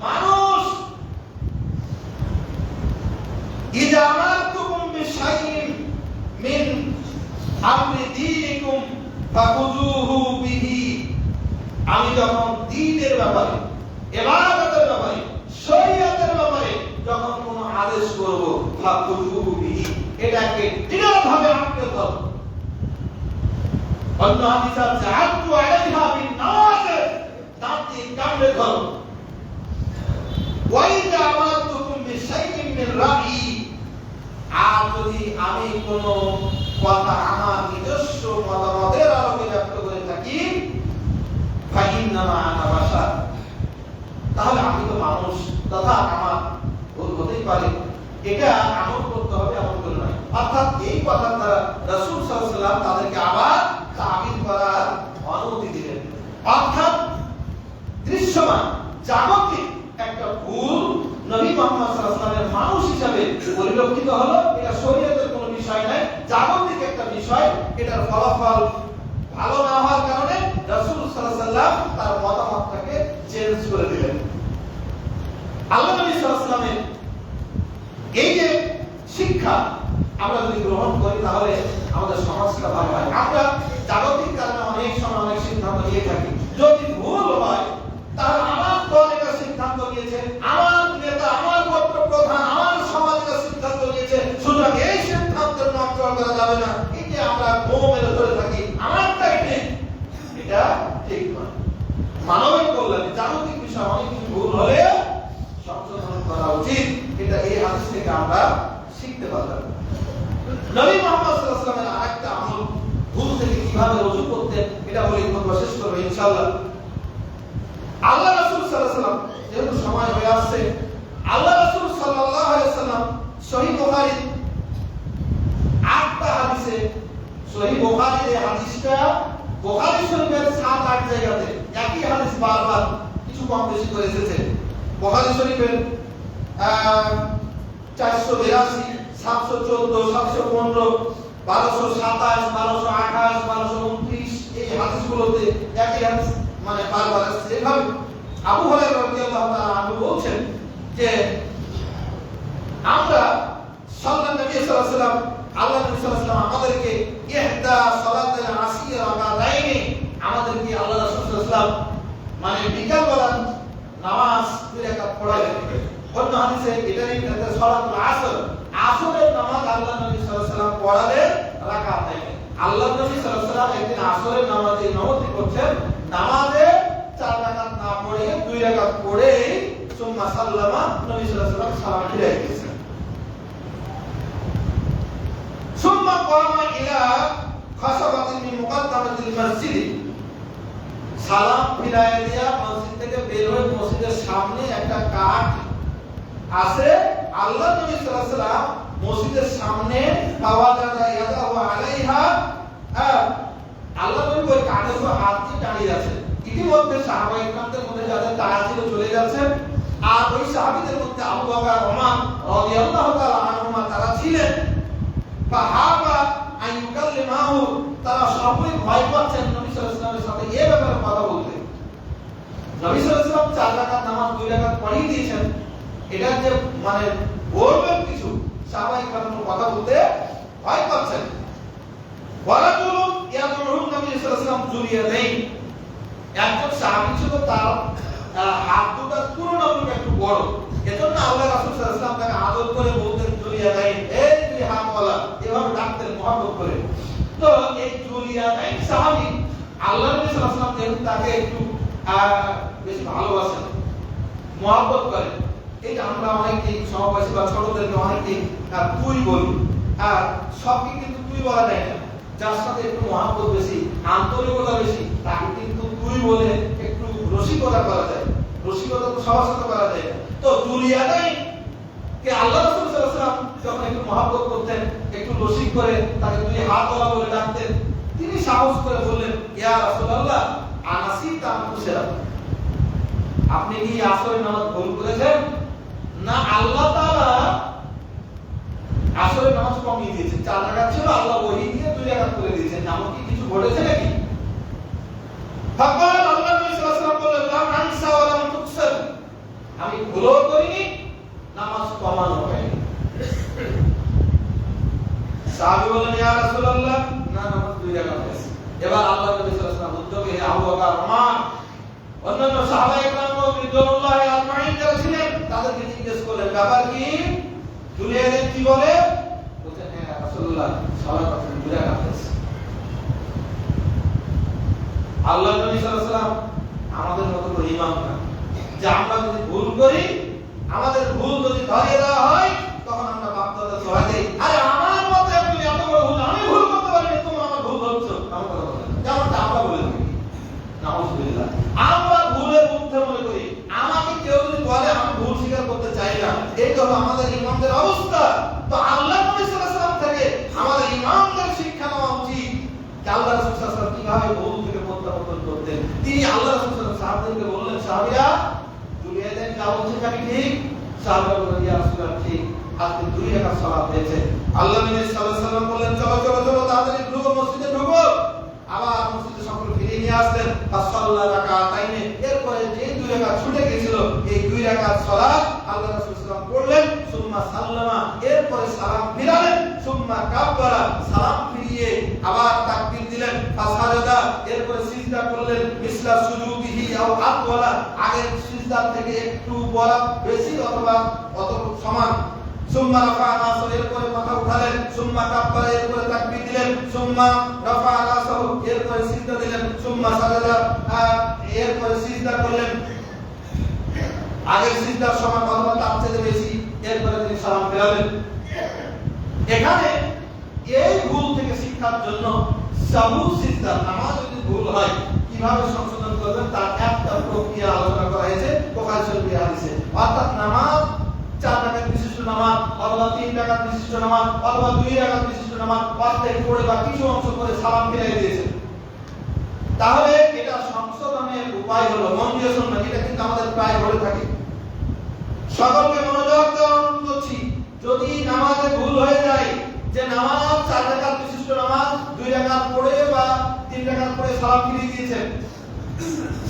মানুষ। ইযা আমারতুকুম বিশাইইন মিন আমরি দীনিকুম ফাখুযুহু বিহি, আমি যখন দ্বীনের ব্যাপারে, ইবাদতের ব্যাপারে, শরীয়তের ব্যাপারে যখন কোনো আদেশ করব, ফাখুযুহু বিহি, এটাকে দৃঢ়ভাবে আঁকড়ে ধরো। অন্য হাদিসে জাআতু আলাইহা বিন নাওয়াজির, দাঁতে কামড়ে ধরো। ওয়াইদা আমারতুকুম বিশাইইন মিন রাই, আর যদি আমি কোনো কথা আমার নিজস্ব মতামতের আলোকে ব্যক্ত করে থাকি, ফাইন্নামা আনা বাশার, তাহলে আমি তো মানুষ, তথা আমার ভুল হতেই পারে, এটা আমল করতে হবে এমন করে নয়। অর্থাৎ এই কথা দ্বারা রাসূল সাল্লাল্লাহু আলাইহি ওয়াসাল্লাম তাদেরকে আবার তাবিল করার অনুমতি দিলেন। অর্থাৎ দৃশ্যমান জাগতিক একটা ভুল নবী মুহাম্মদ সাল্লাল্লাহু আলাইহি ওয়াসাল্লামের মানুষ হিসাবে পরিলক্ষিত হলো, এটা শরীয়তের কোনো বিষয় নয়, জাগতিক একটা বিষয়। এটার ফলাফল ভালো না হওয়ার কারণে রাসূল সাল্লাল্লাহু আলাইহি ওয়াসাল্লাম তার মতামতটাকে চেঞ্জ করে দিলেন। আল্লাহ নবী সাল্লাল্লাহু আলাইহি ওয়াসাল্লামের এই যে শিক্ষা আমরা যদি গ্রহণ করি, তাহলে আমাদের সমাজটা ভালো হয়। আমরা জাগতিক কারণে অনেক সময় অনেক সিদ্ধান্ত নিয়ে থাকি, যদি ভুল হয় তাহলে আমার দল এটা সিদ্ধান্ত নিয়েছে, আমার নেতা, আমার গোত্র প্রধান, আমার সমাজ এটা সিদ্ধান্ত নিয়েছে, সুতরাং এই সিদ্ধান্তের নকল করা যাবে না, এই যে আমরা বোম মেরে ধরে থাকি, আমারটাই ঠিক, এটা ঠিক নয়। মানবিক কল্যাণে জাগতিক বিষয় অনেক কিছু ভুল হলে সংশোধন করা উচিত, এটা এই হাদিস থেকে আমরা শিখতে পারলাম। নবী মুহাম্মদ সাল্লাল্লাহু আলাইহি ওয়াসাল্লামের আরেকটা আমল, ভুল থেকে কিভাবে রুজু করতেন, এটা বলে খুতবা শেষ করব ইনশাআল্লাহ। আল্লাহ রাসূল সাল্লাল্লাহু আলাইহি ওয়াসাল্লাম যেহেতু সময় হয়ে আসছে, আল্লাহ রাসূল সাল্লাল্লাহু আলাইহি ওয়াসাল্লাম সহিহ বুখারী 8টা হাদিসে, সহিহ বুখারীর এই হাদিসটা বুখারী শরীফের 7-8 জায়গাতে একই হাদিস বারবার কিছু কম বেশি করে এসেছে। বুখারী শরীফের 482, 714, 715, 1227, 1228, 1229 এই হাদিসগুলোতে একই হাদিস মানে বারবার আসছে। এভাবে আবু হুরায়রা রাদিয়াল্লাহু তাআলা আনহু বলছেন যে আমরা সাল্লাল্লাহু নবী সাল্লাল্লাহু আলাইহি ওয়াসাল্লাম, আল্লাহ নবী সাল্লাল্লাহু আলাইহি ওয়াসাল্লাম আমাদেরকে ইহদা সালাতুল আসর রাকাতাইনি, আমাদেরকে আল্লাহ রাসূল সাল্লাল্লাহু আলাইহি ওয়াসাল্লাম মানে বিকাল বেলা নামাজ 2 রাকাত পড়ালেন। অন্য হাদিসে এটারই সালাতুল আসর, আসরের নামাজ আল্লাহ নবী সাল্লাল্লাহু আলাইহি ওয়াসাল্লাম পড়ালেন রাকাতাইনি। আল্লাহ নবী সাল্লাল্লাহু আলাইহি ওয়াসাল্লাম একদিন আসরের নামাজে ইমামতি করছেন, নামাজে 4 রাকাত না পড়ে 2 রাকাত পড়ে সুম্মা সাল্লামা, নবী সাল্লাল্লাহু আলাইহি ওয়াসাল্লাম সালাম ফিরিয়ে দিয়েছেন। সুম্মা কামা ইলা খাসাবাতিন মিন মুকাদ্দামাতিল মসজিদ, সালাম ফিরিয়ে দিয়া মসজিদ থেকে বের হয়ে মসজিদের সামনে একটা কাঠ আছে, আল্লাহ নবী সাল্লাল্লাহু আলাইহি ওয়াসাল্লাম মসজিদের সামনে ফাওয়াজাদা ইয়াদাহু আলাইহা, আল্লাহ নবী ওই কাঠের উপর হাত দিয়ে দাঁড়িয়ে আছেন। ইতিমধ্যে সাহাবায়ে কিরামদের মধ্যে যাদের তারা ছিল চলে যাচ্ছেন, আর ওই সাহাবীদের মধ্যে আবু বকর, ওমর রাদিয়াল্লাহু তাআলা আনহুমা তারা ছিলেন। ফাহাবা আইয়ুকাল্লিমাহু, তারা সবাই ভয় পাচ্ছেন নবী সাল্লাল্লাহু আলাইহি ওয়াসাল্লামের সাথে এই ব্যাপারে কথা বলতে। নবী সাল্লাল্লাহু আলাইহি ওয়াসাল্লাম 4 রাকাত নামাজ 2 রাকাত পড়িয়ে দিয়েছেন, এটা যে মানে বলবেন কিছু, সাহাবায়ে কিরাম কথা বলতে ভয় পাচ্ছেন। ওয়ারাজুলুন ইয়াদুরুন নবী সাল্লাল্লাহু আলাইহি ওয়াসাল্লাম জুলিয়া দেন, একজন সাহাবী ছিল, তার হাত দুটো তুলনামূলক একটু বড়, এজন্য আল্লাহ রাসূল সাল্লাল্লাহু আলাইহি ওয়াসাল্লাম তাকে আদর করে বলতেন জুলিয়া দেন, এই তুই হাতওয়ালা, এভাবে ডাকতেন মহব্বত করে। তো এই জুলিয়া দেন সাহাবী আল্লাহ নবী সাল্লাল্লাহু আলাইহি ওয়াসাল্লাম যেহেতু তাকে একটু বেশি ভালোবাসেন, মহব্বত করেন, এই যে আমরা অনেকেই সমবয়সী বা ছোটদেরকে অনেকেই তুই বলি, আর সবকে কিন্তু তুই বলা যায় না, যার সাথে একটু মহব্বত বেশি, আন্তরিকতা বেশি, তাকে কিন্তু তুই বলে একটু রসিকতা করা যায়। রসিকতা তো সবার সাথে করা যায় না। তো জুলিয়াদাই কে আল্লাহ রাসূল সাল্লাল্লাহু আলাইহি ওয়াসাল্লাম যখন একটু মহব্বত করতেন, একটু রসিক করে তাকে দুই হাত ধরা বলে ডাকতেন, তিনি সাহস করে বললেন, ইয়া রাসূলুল্লাহ আনাসিতা আনকুসা, আপনি কি আসরের নামাজ ভুল করেছেন? না আল্লাহ তাআলা আসরের নামাজ কমিয়ে দিয়েছেন, 4 রাকাত ছিল, আল্লাহ ওহী দিয়ে 2 রাকাত করে দিয়েছেন, এমন কি কিছু ঘটেছে নাকি? ফাকাল আল্লাহ নবী সাল্লাল্লাহু আলাইহি ওয়াসাল্লাম বললেন, লা আনসা ওয়া লাম তুকসার, আমি ভুলও করিনি, নামাজ কমানো হয়নি। সাহাবী বললেন, ইয়া রাসূলুল্লাহ, না নামাজ 2 রাকাত হয়েছে। এবার আল্লাহ নবী সাল্লাল্লাহু আলাইহি ওয়াসাল্লাম উদ্যোগে আবু বকর, ওমর, অন্যান্য সাহাবায়ে কেরাম রাদিয়াল্লাহু আনহুম যারা ছিলেন তাদেরকে জিজ্ঞেস করলেন, ব্যাপার কি? জুলিয়াদের কি বলে? বলেন, হ্যাঁ রাসূলুল্লাহ সালাত 2 রাকাত হয়েছে। আল্লাহ নবী সাল্লাল্লাহু আলাইহি ওয়াসাল্লাম আমাদের মতো করে ইমাম না, যে আমরা যদি ভুল করি, আমাদের ভুল যদি ধরিয়ে দেওয়া হয়, তখন আমরা বাপদাদা দোয়া দেই, আরে আমার মতে আপনি এত বড় ভুল, আমি ভুল করতে পারি না, তোমরা আমার ভুল ধরছো, আমার কথা বলেন, যেমনটা আমরা বলে থাকি। নাউযুবিল্লাহ, আমরা ভুলের মধ্যে মনে করি, আমাকে কেউ যদি বলে আমি ভুল স্বীকার করতে চাই না, এই তো আমাদের ইমামদের অবস্থা। তো আল্লাহ নবী সাল্লাল্লাহু আলাইহি ওয়াসাল্লাম থেকে আমাদের ইমামদের শিক্ষা নেওয়া উচিত, আল্লাহ রাসূল সাল্লাল্লাহু আলাইহি ওয়াসাল্লাম কিভাবে ভুল থেকে প্রত্যাবর্তন করতেন। তিনি আল্লাহ রাসূল সাল্লাল্লাহু আলাইহি ওয়াসাল্লাম সাহাবাদেরকে বললেন, সাহাবীরা জুলিয়াদের যা বলছে কি ঠিক? সাহাবারা বললেন, ইয়া রাসূলুল্লাহ ঠিক, আজকে 2 রাকাত সালাত হয়েছে। আল্লাহ নবী সাল্লাল্লাহু আলাইহি ওয়াসাল্লাম বললেন, চলো চলো চলো তাড়াতাড়ি ঢুকো, মসজিদে ঢুকো। আবার মসজিদে সকল ফিরিয়ে নিয়ে আসলেন, ফাসাল্লা রাকাতাইনে, এরপরে যে 2 রাকাত ছুটে গিয়েছিল, এই 2 রাকাত সালাত আল্লাহ রাসূল সাল্লাল্লাহু আলাইহি ওয়াসাল্লাম পড়লেন, সুম্মা সাল্লামা, এরপরে সালাম ফিরালেন, সুম্মা কাব্বারা, সালাম ফিরিয়ে আবার তাকবীর দিলেন, ফাসাজাদা, এরপরে সিজদা করলেন, মিসলা সুজুদিহি আও আতওয়ালা, আগের সিজদা থেকে একটু বড় বেশি অথবা অত সমান। সুম্মা রাফা রাসাহু, এরপরে মাথা উঠালেন, সুম্মা কাব্বারা, এরপরে তাকবীর দিলেন, সুম্মা রাফা রাসাহু, এরপরে সিজদা দিলেন, সুম্মা সাজাদা, এরপরে সিজদা করলেন আগের সিজদার সমান অথবা তার চেয়ে বেশি, এরপরে তিনি সালাম ফেরালেন। এখানে এই ভুল থেকে শিক্ষার জন্য সাহু সিজদা, নামাজ যদি ভুল হয় কি কিভাবে সংশোধন করবেন তার একটা প্রক্রিয়া আলোচনা করা হয়েছে বুখারী শরীফের হাদিসে। অর্থাৎ নামাজ 4 রাকাত বিশিষ্ট নামাজ অথবা 3 রাকাত বিশিষ্ট নামাজ অথবা 2 রাকাত বিশিষ্ট নামাজ অর্ধেক পড়ে বা কিছু অংশ করে সালাম ফিরিয়ে দিয়েছে, তাহলে এটা সংশোধনের উপায় হলো, মন দিয়ে শুনবেন, এটা কিন্তু আমাদের প্রায় ঘটে থাকে। সকলকে মনোযোগ দিয়ে অনুরোধ করছি, যদি নামাজে ভুল হয়ে যায় যে নামাজ 4 রাকাত বিশিষ্ট নামাজ 2 রাকাত পড়ে বা 3 রাকাত পড়ে সালাম ফিরিয়ে দিয়েছেন,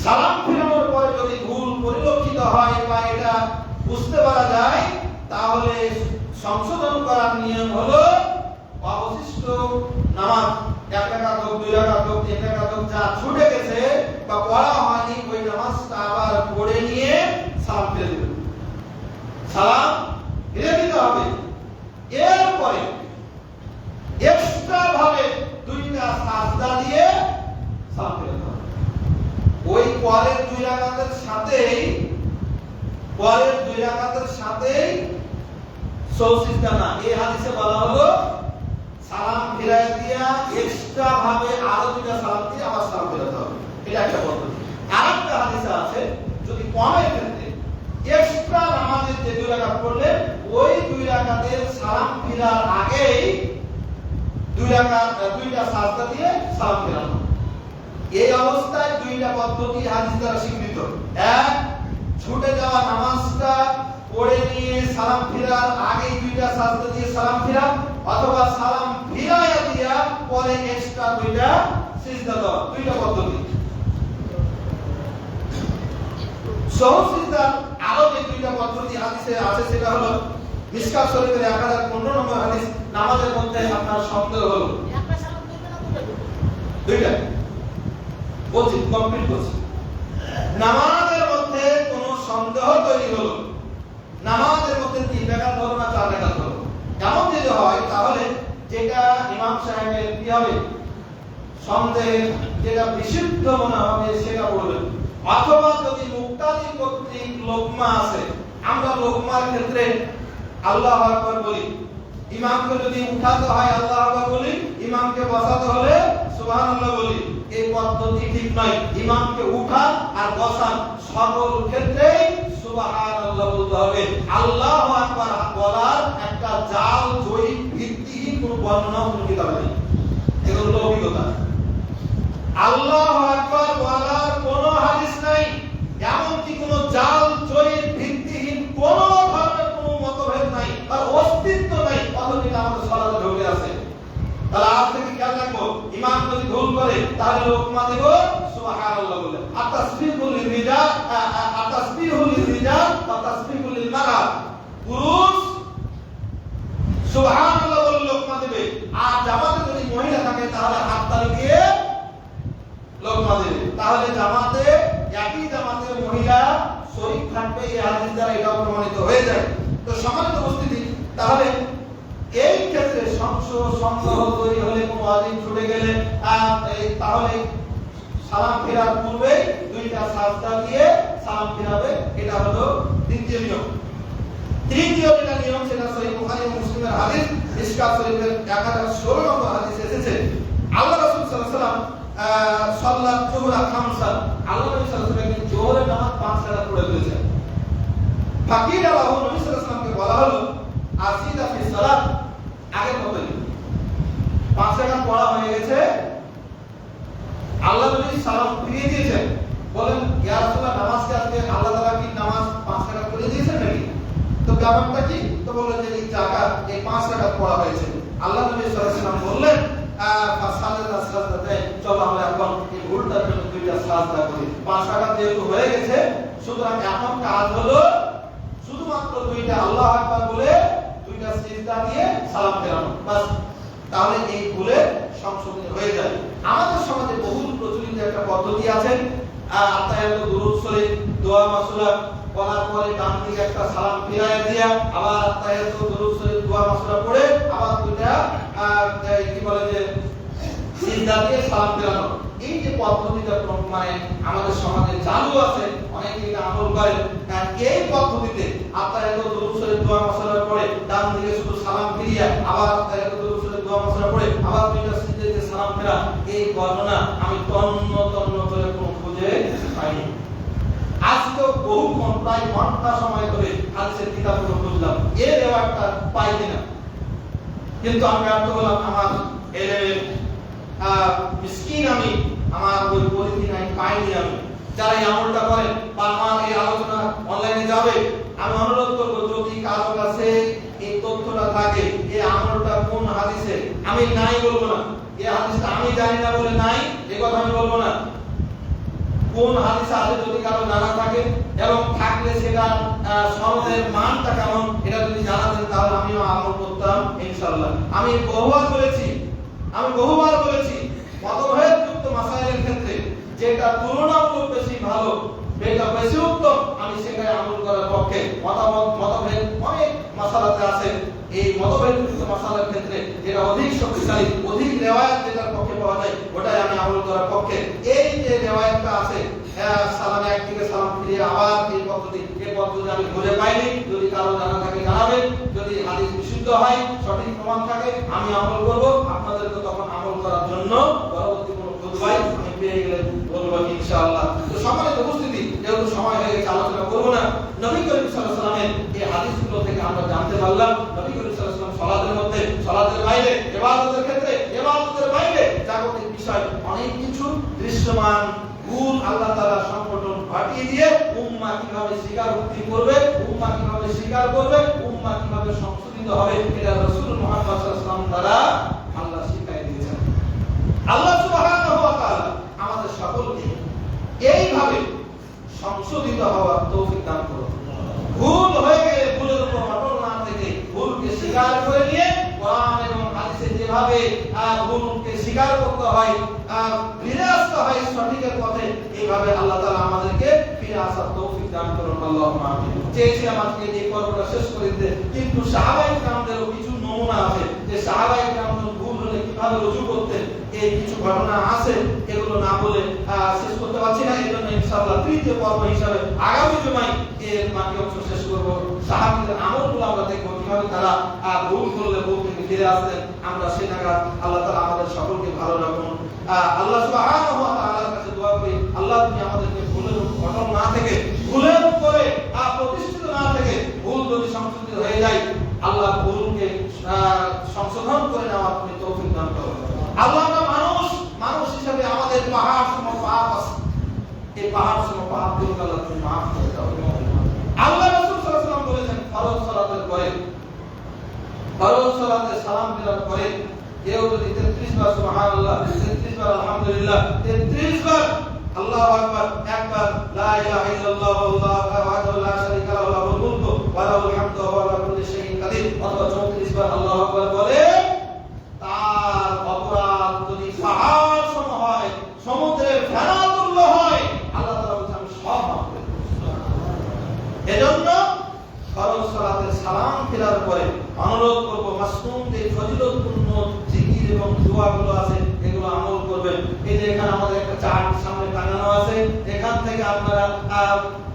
সালাম ফিরানোর পরে যদি ভুল পরিলক্ষিত হয় বা এটা বুঝতে পারা যায়, তাহলে সংশোধন করার নিয়ম হলো অবশিষ্ট নামাজ 1 রাকাত হোক 2 রাকাত হোক 3 রাকাত হোক যা ছুটে গেছে বা পড়া হয়নি ওই নামাজটা আবার পড়ে নিয়ে সালাম ফিরে দিবেন, সালাম ফিরে দিতে হবে। এরপরে এক্সট্রা ভাবে 2টা সাজদা দিয়ে সালাম ফিরে দিতে হবে। ওই পরের 2 রাকাতের সাথেই সৌসিজদা না, এই হাদিসে বলা হলো সালাম ফিরায় দিয়া এক্সট্রা ভাবে আরো 2টা সালাম দিয়ে আবার সালাম ফিরাতে হবে, এটা একটা পদ্ধতি। আরেকটা হাদিসে আছে যদি কমের ক্ষেত্রে এক্সট্রা নামাজের যে 2 রাকাত পড়লে ওই 2 রাকাতের সালাম ফিরার আগেই 2টা সাজদা দিয়ে সালাম ফিরানো। এই অবস্থায় 2টা পদ্ধতি হাদিস দ্বারা স্বীকৃত। এক, ছুটে যাওয়া নামাজটা পড়ে নিয়ে সালাম ফিরার আগে 2টা সাজদা দিয়ে সালাম ফিরা, অথবা সালাম ফিরায়া দিয়া পরে এক্সট্রা 2টা সিজদা দেওয়া, 2টা পদ্ধতি। সহসিজদার আরো যে 2টা পদ্ধতি হাদিসে আছে সেটা হলো মিশকাত শরীফের 1015 নম্বর হাদিস, নামাজের মধ্যে আপনার সন্দেহ হলো, একটা সালাম দিবেন না 2টা বলছি, কমপ্লিট করছি। নামাজের মধ্যে কোনো সন্দেহ তৈরি হলো, নামাজের মধ্যে 3 রাকাত হলো না 4 রাকাত হলো, এমন যদি হয় তাহলে যেটা ইমাম সাহেবের কি হবে, সন্দেহের যেটা বিশুদ্ধ মনে হবে সেটা বলবেন। অথবা যদি মুক্তাদি কর্তৃক লোকমা আছে, আমরা লোকমার ক্ষেত্রে আল্লাহু আকবার বলি, ইমামকে যদি উঠাতে হয় আল্লাহু আকবার বলি, ইমামকে বসাতে হলে সুবহানাল্লাহ বলি। এই পদ্ধতি ঠিক নয়। ইমামকে উঠান আর বসান সকল ক্ষেত্রেই সুবহানাল্লাহ বলতে হবে। আল্লাহু আকবার বলার একটা জাল জয়ী ভিত্তিহীন কোনো বর্ণনা কোনো কিতাবে নেই, এগুলো লৌকিকতা। আল্লাহু আকবার বলার কোনো হাদিস নাই, এমনকি কোনো জাল জয়ী ভিত্তিহীন কোনো ধরনের কোনো মতভেদ নাই, আর অস্তিত্ব নাই, অথচ এটা আমাদের সালাতে ঢুকে আছে। তাহলে আজ থেকে খেয়াল রাখবো, ইমাম যদি ভুল করে তাহলে লোকমা দেব সুবহানাল্লাহ বলে। আর তাসবিহুল লিররিজাল ওয়া তাসবিহুল লিলমারআত, পুরুষ সুবহানাল্লাহ বলে লোকমা দেবে, আর জামাতে যদি মহিলা থাকে তাহলে হাততালি দিয়ে লোকমা দেবে। তাহলে জামাতে একই জামাতে মহিলা শরীক থাকবে, এই হাদিস দ্বারা এটা প্রমাণিত হয়ে যায়। তো সম্মানিত উপস্থিতি, তাহলে এই ক্ষেত্রে সন্দেহ তৈরি হলে কোনো ওয়াজিব ছুটে গেলে তাহলে সালাম ফেরার পূর্বে 2টা সাজদা দিয়ে সালাম ফেরাবে, এটা হলো দ্বিতীয় নিয়ম। তৃতীয় যেটা নিয়ম সেটা সহিহ বুখারী ও মুসলিমের হাদিস, মিশকাত শরীফের 1016 নম্বর হাদিসে এসেছে, আল্লাহ রাসূল সাল্লাল্লাহু আলাইহি ওয়াসাল্লাম সাল্লাত যুহরা খামসান, আল্লাহ নবী সাল্লাল্লাহু আলাইহি ওয়াসাল্লাম জোহরের নামাজ 5 রাকাত পড়ে ফেলেছেন। ফাকির আল্লাহ নবী সাল্লাল্লাহু আলাইহি ওয়াসাল্লামকে বলা হলো আসিদা ফি সালাত, আগের মতই 5 রাকাত পড়া হয়ে গেছে, আল্লাহ নবী সালাম ফিরিয়ে দিয়েছেন, বলেন ইয়া রাসূলুল্লাহ নামাজকে আজকে আল্লাহ তাআলা কি নামাজ 5 রাকাত করে দিয়েছেন নাকি? তো ব্যাপারটা কি? তো বললেন যে এই জায়গা এই 5 রাকাত পড়া হয়েছে। আল্লাহ নবী সাল্লাল্লাহু আলাইহি ওয়াসাল্লাম বললেন চলো আমরা এখন এই ভুলটার জন্য 2টা সাজদা করি। 5 রাকাত যেহেতু হয়ে গেছে, সুতরাং এখন কাজ হলো শুধুমাত্র 2টা আল্লাহু আকবার বলে 2টা সিজদা দিয়ে সালাম ফেরানো, বাস। তাহলে এই ভুলে সংশোধন হয়ে যায়। আমাদের সমাজে বহুল প্রচলিত একটা পদ্ধতি আছে, আত্তাহিয়াতু দুরূদ শরীফ দোয়া মাসুরা পড়ার পরে ডান দিকে একটা সালাম ফিরায় দিয়া আবার আত্তাহিয়াতু দুরূদ শরীফ দোয়া মাসুরা পড়ে আবার 2টা কি বলে যে সিজদা দিয়ে সালাম ফেরানো। এই যে পদ্ধতিটা মানে আমাদের সমাজে চালু আছে, অনেকে এটা আমল করে। এই পদ্ধতিতে আত্তাহিয়াতু দুরূদ শরীফ দোয়া মাসুরা পড়ে ডান দিকে শুধু সালাম ফিরিয়া আবার আত্তাহিয়াতু দুরূদ শরীফ দোয়া মাসুরা পড়ে আবার 2টা সিজদা দিয়ে সালাম ফেরা, এই বর্ণনা আমি তন্ন করে কোনো বহুক্ষণ প্রায় ঘন্টা সময় ধরে হাদিসের কিতাবগুলো খুঁজলাম, এর রেওয়ায়তটা পাই কিনা। কিন্তু আমি ব্যর্থ হলাম। আমার এলেমের মিসকিন আমি, আমার ওই পরিধি নাই, পাইনি আমি। যারা এই আমলটা করেন বা আমার এই আলোচনা অনলাইনে যাবে, আমি অনুরোধ করবো যদি কারো কাছে এই তথ্যটা থাকে, এই আমলটা কোন হাদিসে, আমি নাই বলবো না, এই হাদিসটা আমি জানি না বলে নাই এই কথা আমি বলবো না। কোন হাদিস আছে যদি কারো জানা থাকে এবং থাকলে সেটা সনদের মানটা কেমন এটা যদি জানাতেন তাহলে আমিও আমল করতাম ইনশাআল্লাহ। আমি বহুবার বলেছি মতভেদযুক্ত মাসাইলের ক্ষেত্রে যেটা তুলনামূলক বেশি ভালো, যেটা বেশি উত্তম, আমি সেটাই আমল করার পক্ষে। মতভেদ অনেক মাসালাতে আছে, এই মতভেদযুক্ত মাসালার ক্ষেত্রে যেটা অধিক শক্তিশালী, অধিক রিওয়ায়াত যেটার পক্ষে পাওয়া যায় ওটাই আমি আমল করার পক্ষে। এই যে রিওয়ায়াতটা আছে সালামে একদিকে সালাম ফিরিয়ে আবার এই পদ্ধতি আমি খুঁজে পাইনি। যদি কারো জানা থাকে জানাবেন। যদি হাদিস বিশুদ্ধ হয়, সঠিক প্রমাণ থাকে, আমি আমল করব। আপনাদেরকে তখন আমল করার জন্য পরবর্তী কোনো খুতবাই আমি পেয়ে গেলে বলবো ইনশাআল্লাহ। তো সম্মানিত উপস্থিতি, যেহেতু সময় হয়ে গেছে আলোচনা করব না, নবী করিম সাল্লাল্লাহু আলাইহি ওয়াসাল্লামের এই হাদিসগুলো থেকে আমরা জানতে পারলাম নবী করিম সাল্লাল্লাহু আলাইহি ওয়াসাল্লাম সালাতের মধ্যে, সালাতের বাইরে, ইবাদতের ক্ষেত্রে, ইবাদতের বাইরে জাগতিক বিষয় অনেক কিছু দৃশ্যমান ভুল আল্লাহ তাআলা সংগঠন ঘটিয়ে দিয়ে উম্মাহ কিভাবে স্বীকারোক্তি করবে, উম্মাহ কিভাবে স্বীকার করবে, উম্মাহ কিভাবে সংশোধিত হবে, এটা রাসূল মুহাম্মদ সাল্লাল্লাহু আলাইহি ওয়াসাল্লাম দ্বারা আল্লাহ শিখিয়ে দিয়েছেন। আল্লাহ সুবহানাহু ওয়া তাআলা আমাদের সকলকে এইভাবে সংশোধিত হওয়ার তৌফিক দান করুন। ভুল হয়ে গেলে ভুলের উপর অটল না থেকে ভুলকে স্বীকার করে নিয়ে কোরআন এবং হাদিসে যেভাবে ভুলকে স্বীকার করতে হয়, ফিরে আসতে হয় সঠিকের পথে, এইভাবে আল্লাহ তাআলা আমাদেরকে ফিরে আসার তৌফিক দান করুন। আল্লাহুম্মা আমিন। চেয়েছিলাম আজকে এই পর্বটা শেষ করে দিতে, কিন্তু সাহাবায়ে কেরামদেরও কিছু নমুনা আছে যে সাহাবায়ে কেরাম ভুল হলে কিভাবে রুজু করতেন, এই কিছু ঘটনা আছে, এগুলো না বলে শেষ করতে পারছি না। এই জন্য ইনশাআল্লাহ তৃতীয় পর্ব হিসাবে আগামী জুমায় এর বাকি অংশ শেষ করব। সাহাবীদের আমলগুলো আমরা দেখব কিভাবে তারা ভুল করলে ভুল থেকে ফিরে আসতেন। আমরা সেটা আল্লাহ তাআলা আমাদের সকলকে ভালো রাখুন। আল্লাহ সুবহানাহু ওয়া তাআলার কাছে দোয়া করি, আল্লাহ তুমি আমাদেরকে ভুলের ঘটনা না থেকে, ভুলের উপরে প্রতিষ্ঠিত না থেকে, ভুল যদি সংশোধিত হয়ে যায় আল্লাহ ভুলকে সংশোধন করে নেওয়ার তুমি তৌফিক দান করো। আল্লাহ আমরা মানুষ হিসেবে আমাদের পাহাড় সম পাপ আছে, এই পাহাড় সম পাপগুলোকে আল্লাহ তুমি মাফ করে দাও। আল্লাহ রাসূল সাল্লাল্লাহু আলাইহি ওয়াসাল্লাম বলেছেন ফরজ সালাতের পরে, ফরজ সালাতে সালাম ফেরার পরে কেউ যদি 33 বার সুবহানাল্লাহ, 33 বার আলহামদুলিল্লাহ, 33 বার আল্লাহু আকবার, একবার লা ইলাহা ইল্লাল্লাহ ওয়াহদাহু লা শারীকা লাহু লাহুল মুলকু ওয়া লাহুল হামদু ওয়া লা কুল্লি শাইইন কাদির, অথবা 34 বার আল্লাহু আকবার বলে তার অপরাধ যদি পাহাড় সম হয়, সমুদ্রের ফেনা তুল্য হয়, আল্লাহ তাআলা বলেন আমি সব মাফ করে দেব। এজন্য ফরজ সালাতে সালাম ফেরার পরে অনুরোধ করব মাসনুনদের ফজিলতপূর্ণ জিকির এবং দোয়াগুলো আছে এগুলো আমল করবেন। এই যে এখানে আমাদের একটা চার্ট সামনে টাঙানো আছে, এখান থেকে আপনারা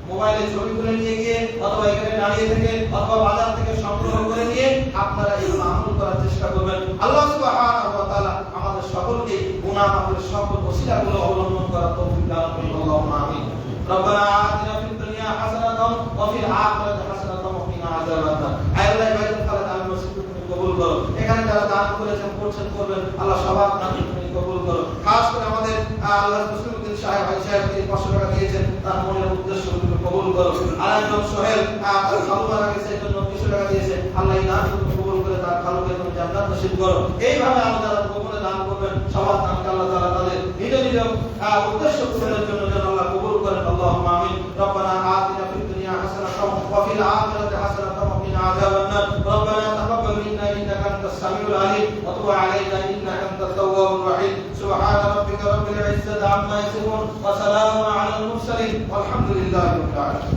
মোবাইলে ছবি তুলে নিয়ে গিয়ে অথবা এখানে দাঁড়িয়ে থেকে অথবা বাজার থেকে সংগ্রহ করে নিয়ে আপনারা এগুলো আমল করার চেষ্টা করবেন। আল্লাহ সুবহানাহু ওয়া তাআলা আমাদের সকলকে গুনাহ মাফের সকল ওসিলাগুলো অবলম্বন করার তৌফিক দান করুন। আল্লাহুম্মা আমিন। রব্বানা আতিনা ফিদ দুনিয়া হাসানাতান ওয়া ফিল আখিরাতি হাসানাতান ওয়া কিনা আযাবান্নার। আয় আল্লাহ ইবাদত করার দান নসিব তুমি কবুল করো। এখানে যারা দান করেছেন করছেন করবেন, আল্লাহ সবার দান তুমি কবুল করো। খাস করে আমাদের আল্লাহ মুসলিমউদ্দিন সাহেব ভাই সাহেব তিনি 500 টাকা দিয়েছেন, তার মনের উদ্দেশ্য তুমি কবুল করো। আরেকজন সোহেল তার খালু মারা গেছে এই জন্য 200 টাকা দিয়েছে, আল্লাহ এই দান তুমি কবুল করে তার খালুকে তুমি জান্নাত নসিব করো। এইভাবে আমরা যারা গোপনে দান করবেন সবার দানকে আল্লাহ তাআলা তাদের নিজ নিজ উদ্দেশ্য পূরণের জন্য যেন আল্লাহ কবুল করেন। আল্লাহুম্মা আমিন। রব্বানা আতিনা ফিদ দুনিয়া হাসানাতান ওয়া ফিল আখিরাতি হাসানাতান ওয়া কিনা আযাবান্নার। রব্বানা তাকাব্বাল মিন্না ইন্নাকা আনতাস সামিউল আলিম ওয়া তুব আলাইনা ইন্নাকা আনতাত তাওয়াবুর রাহিম। সুবহানা রাব্বিকা রাব্বিল ইজ্জাতি আম্মা ইয়াসিফুন ওয়া সালামুন আলাল মুরসালিন ওয়ালহামদুলিল্লাহি রাব্বিল আলামিন।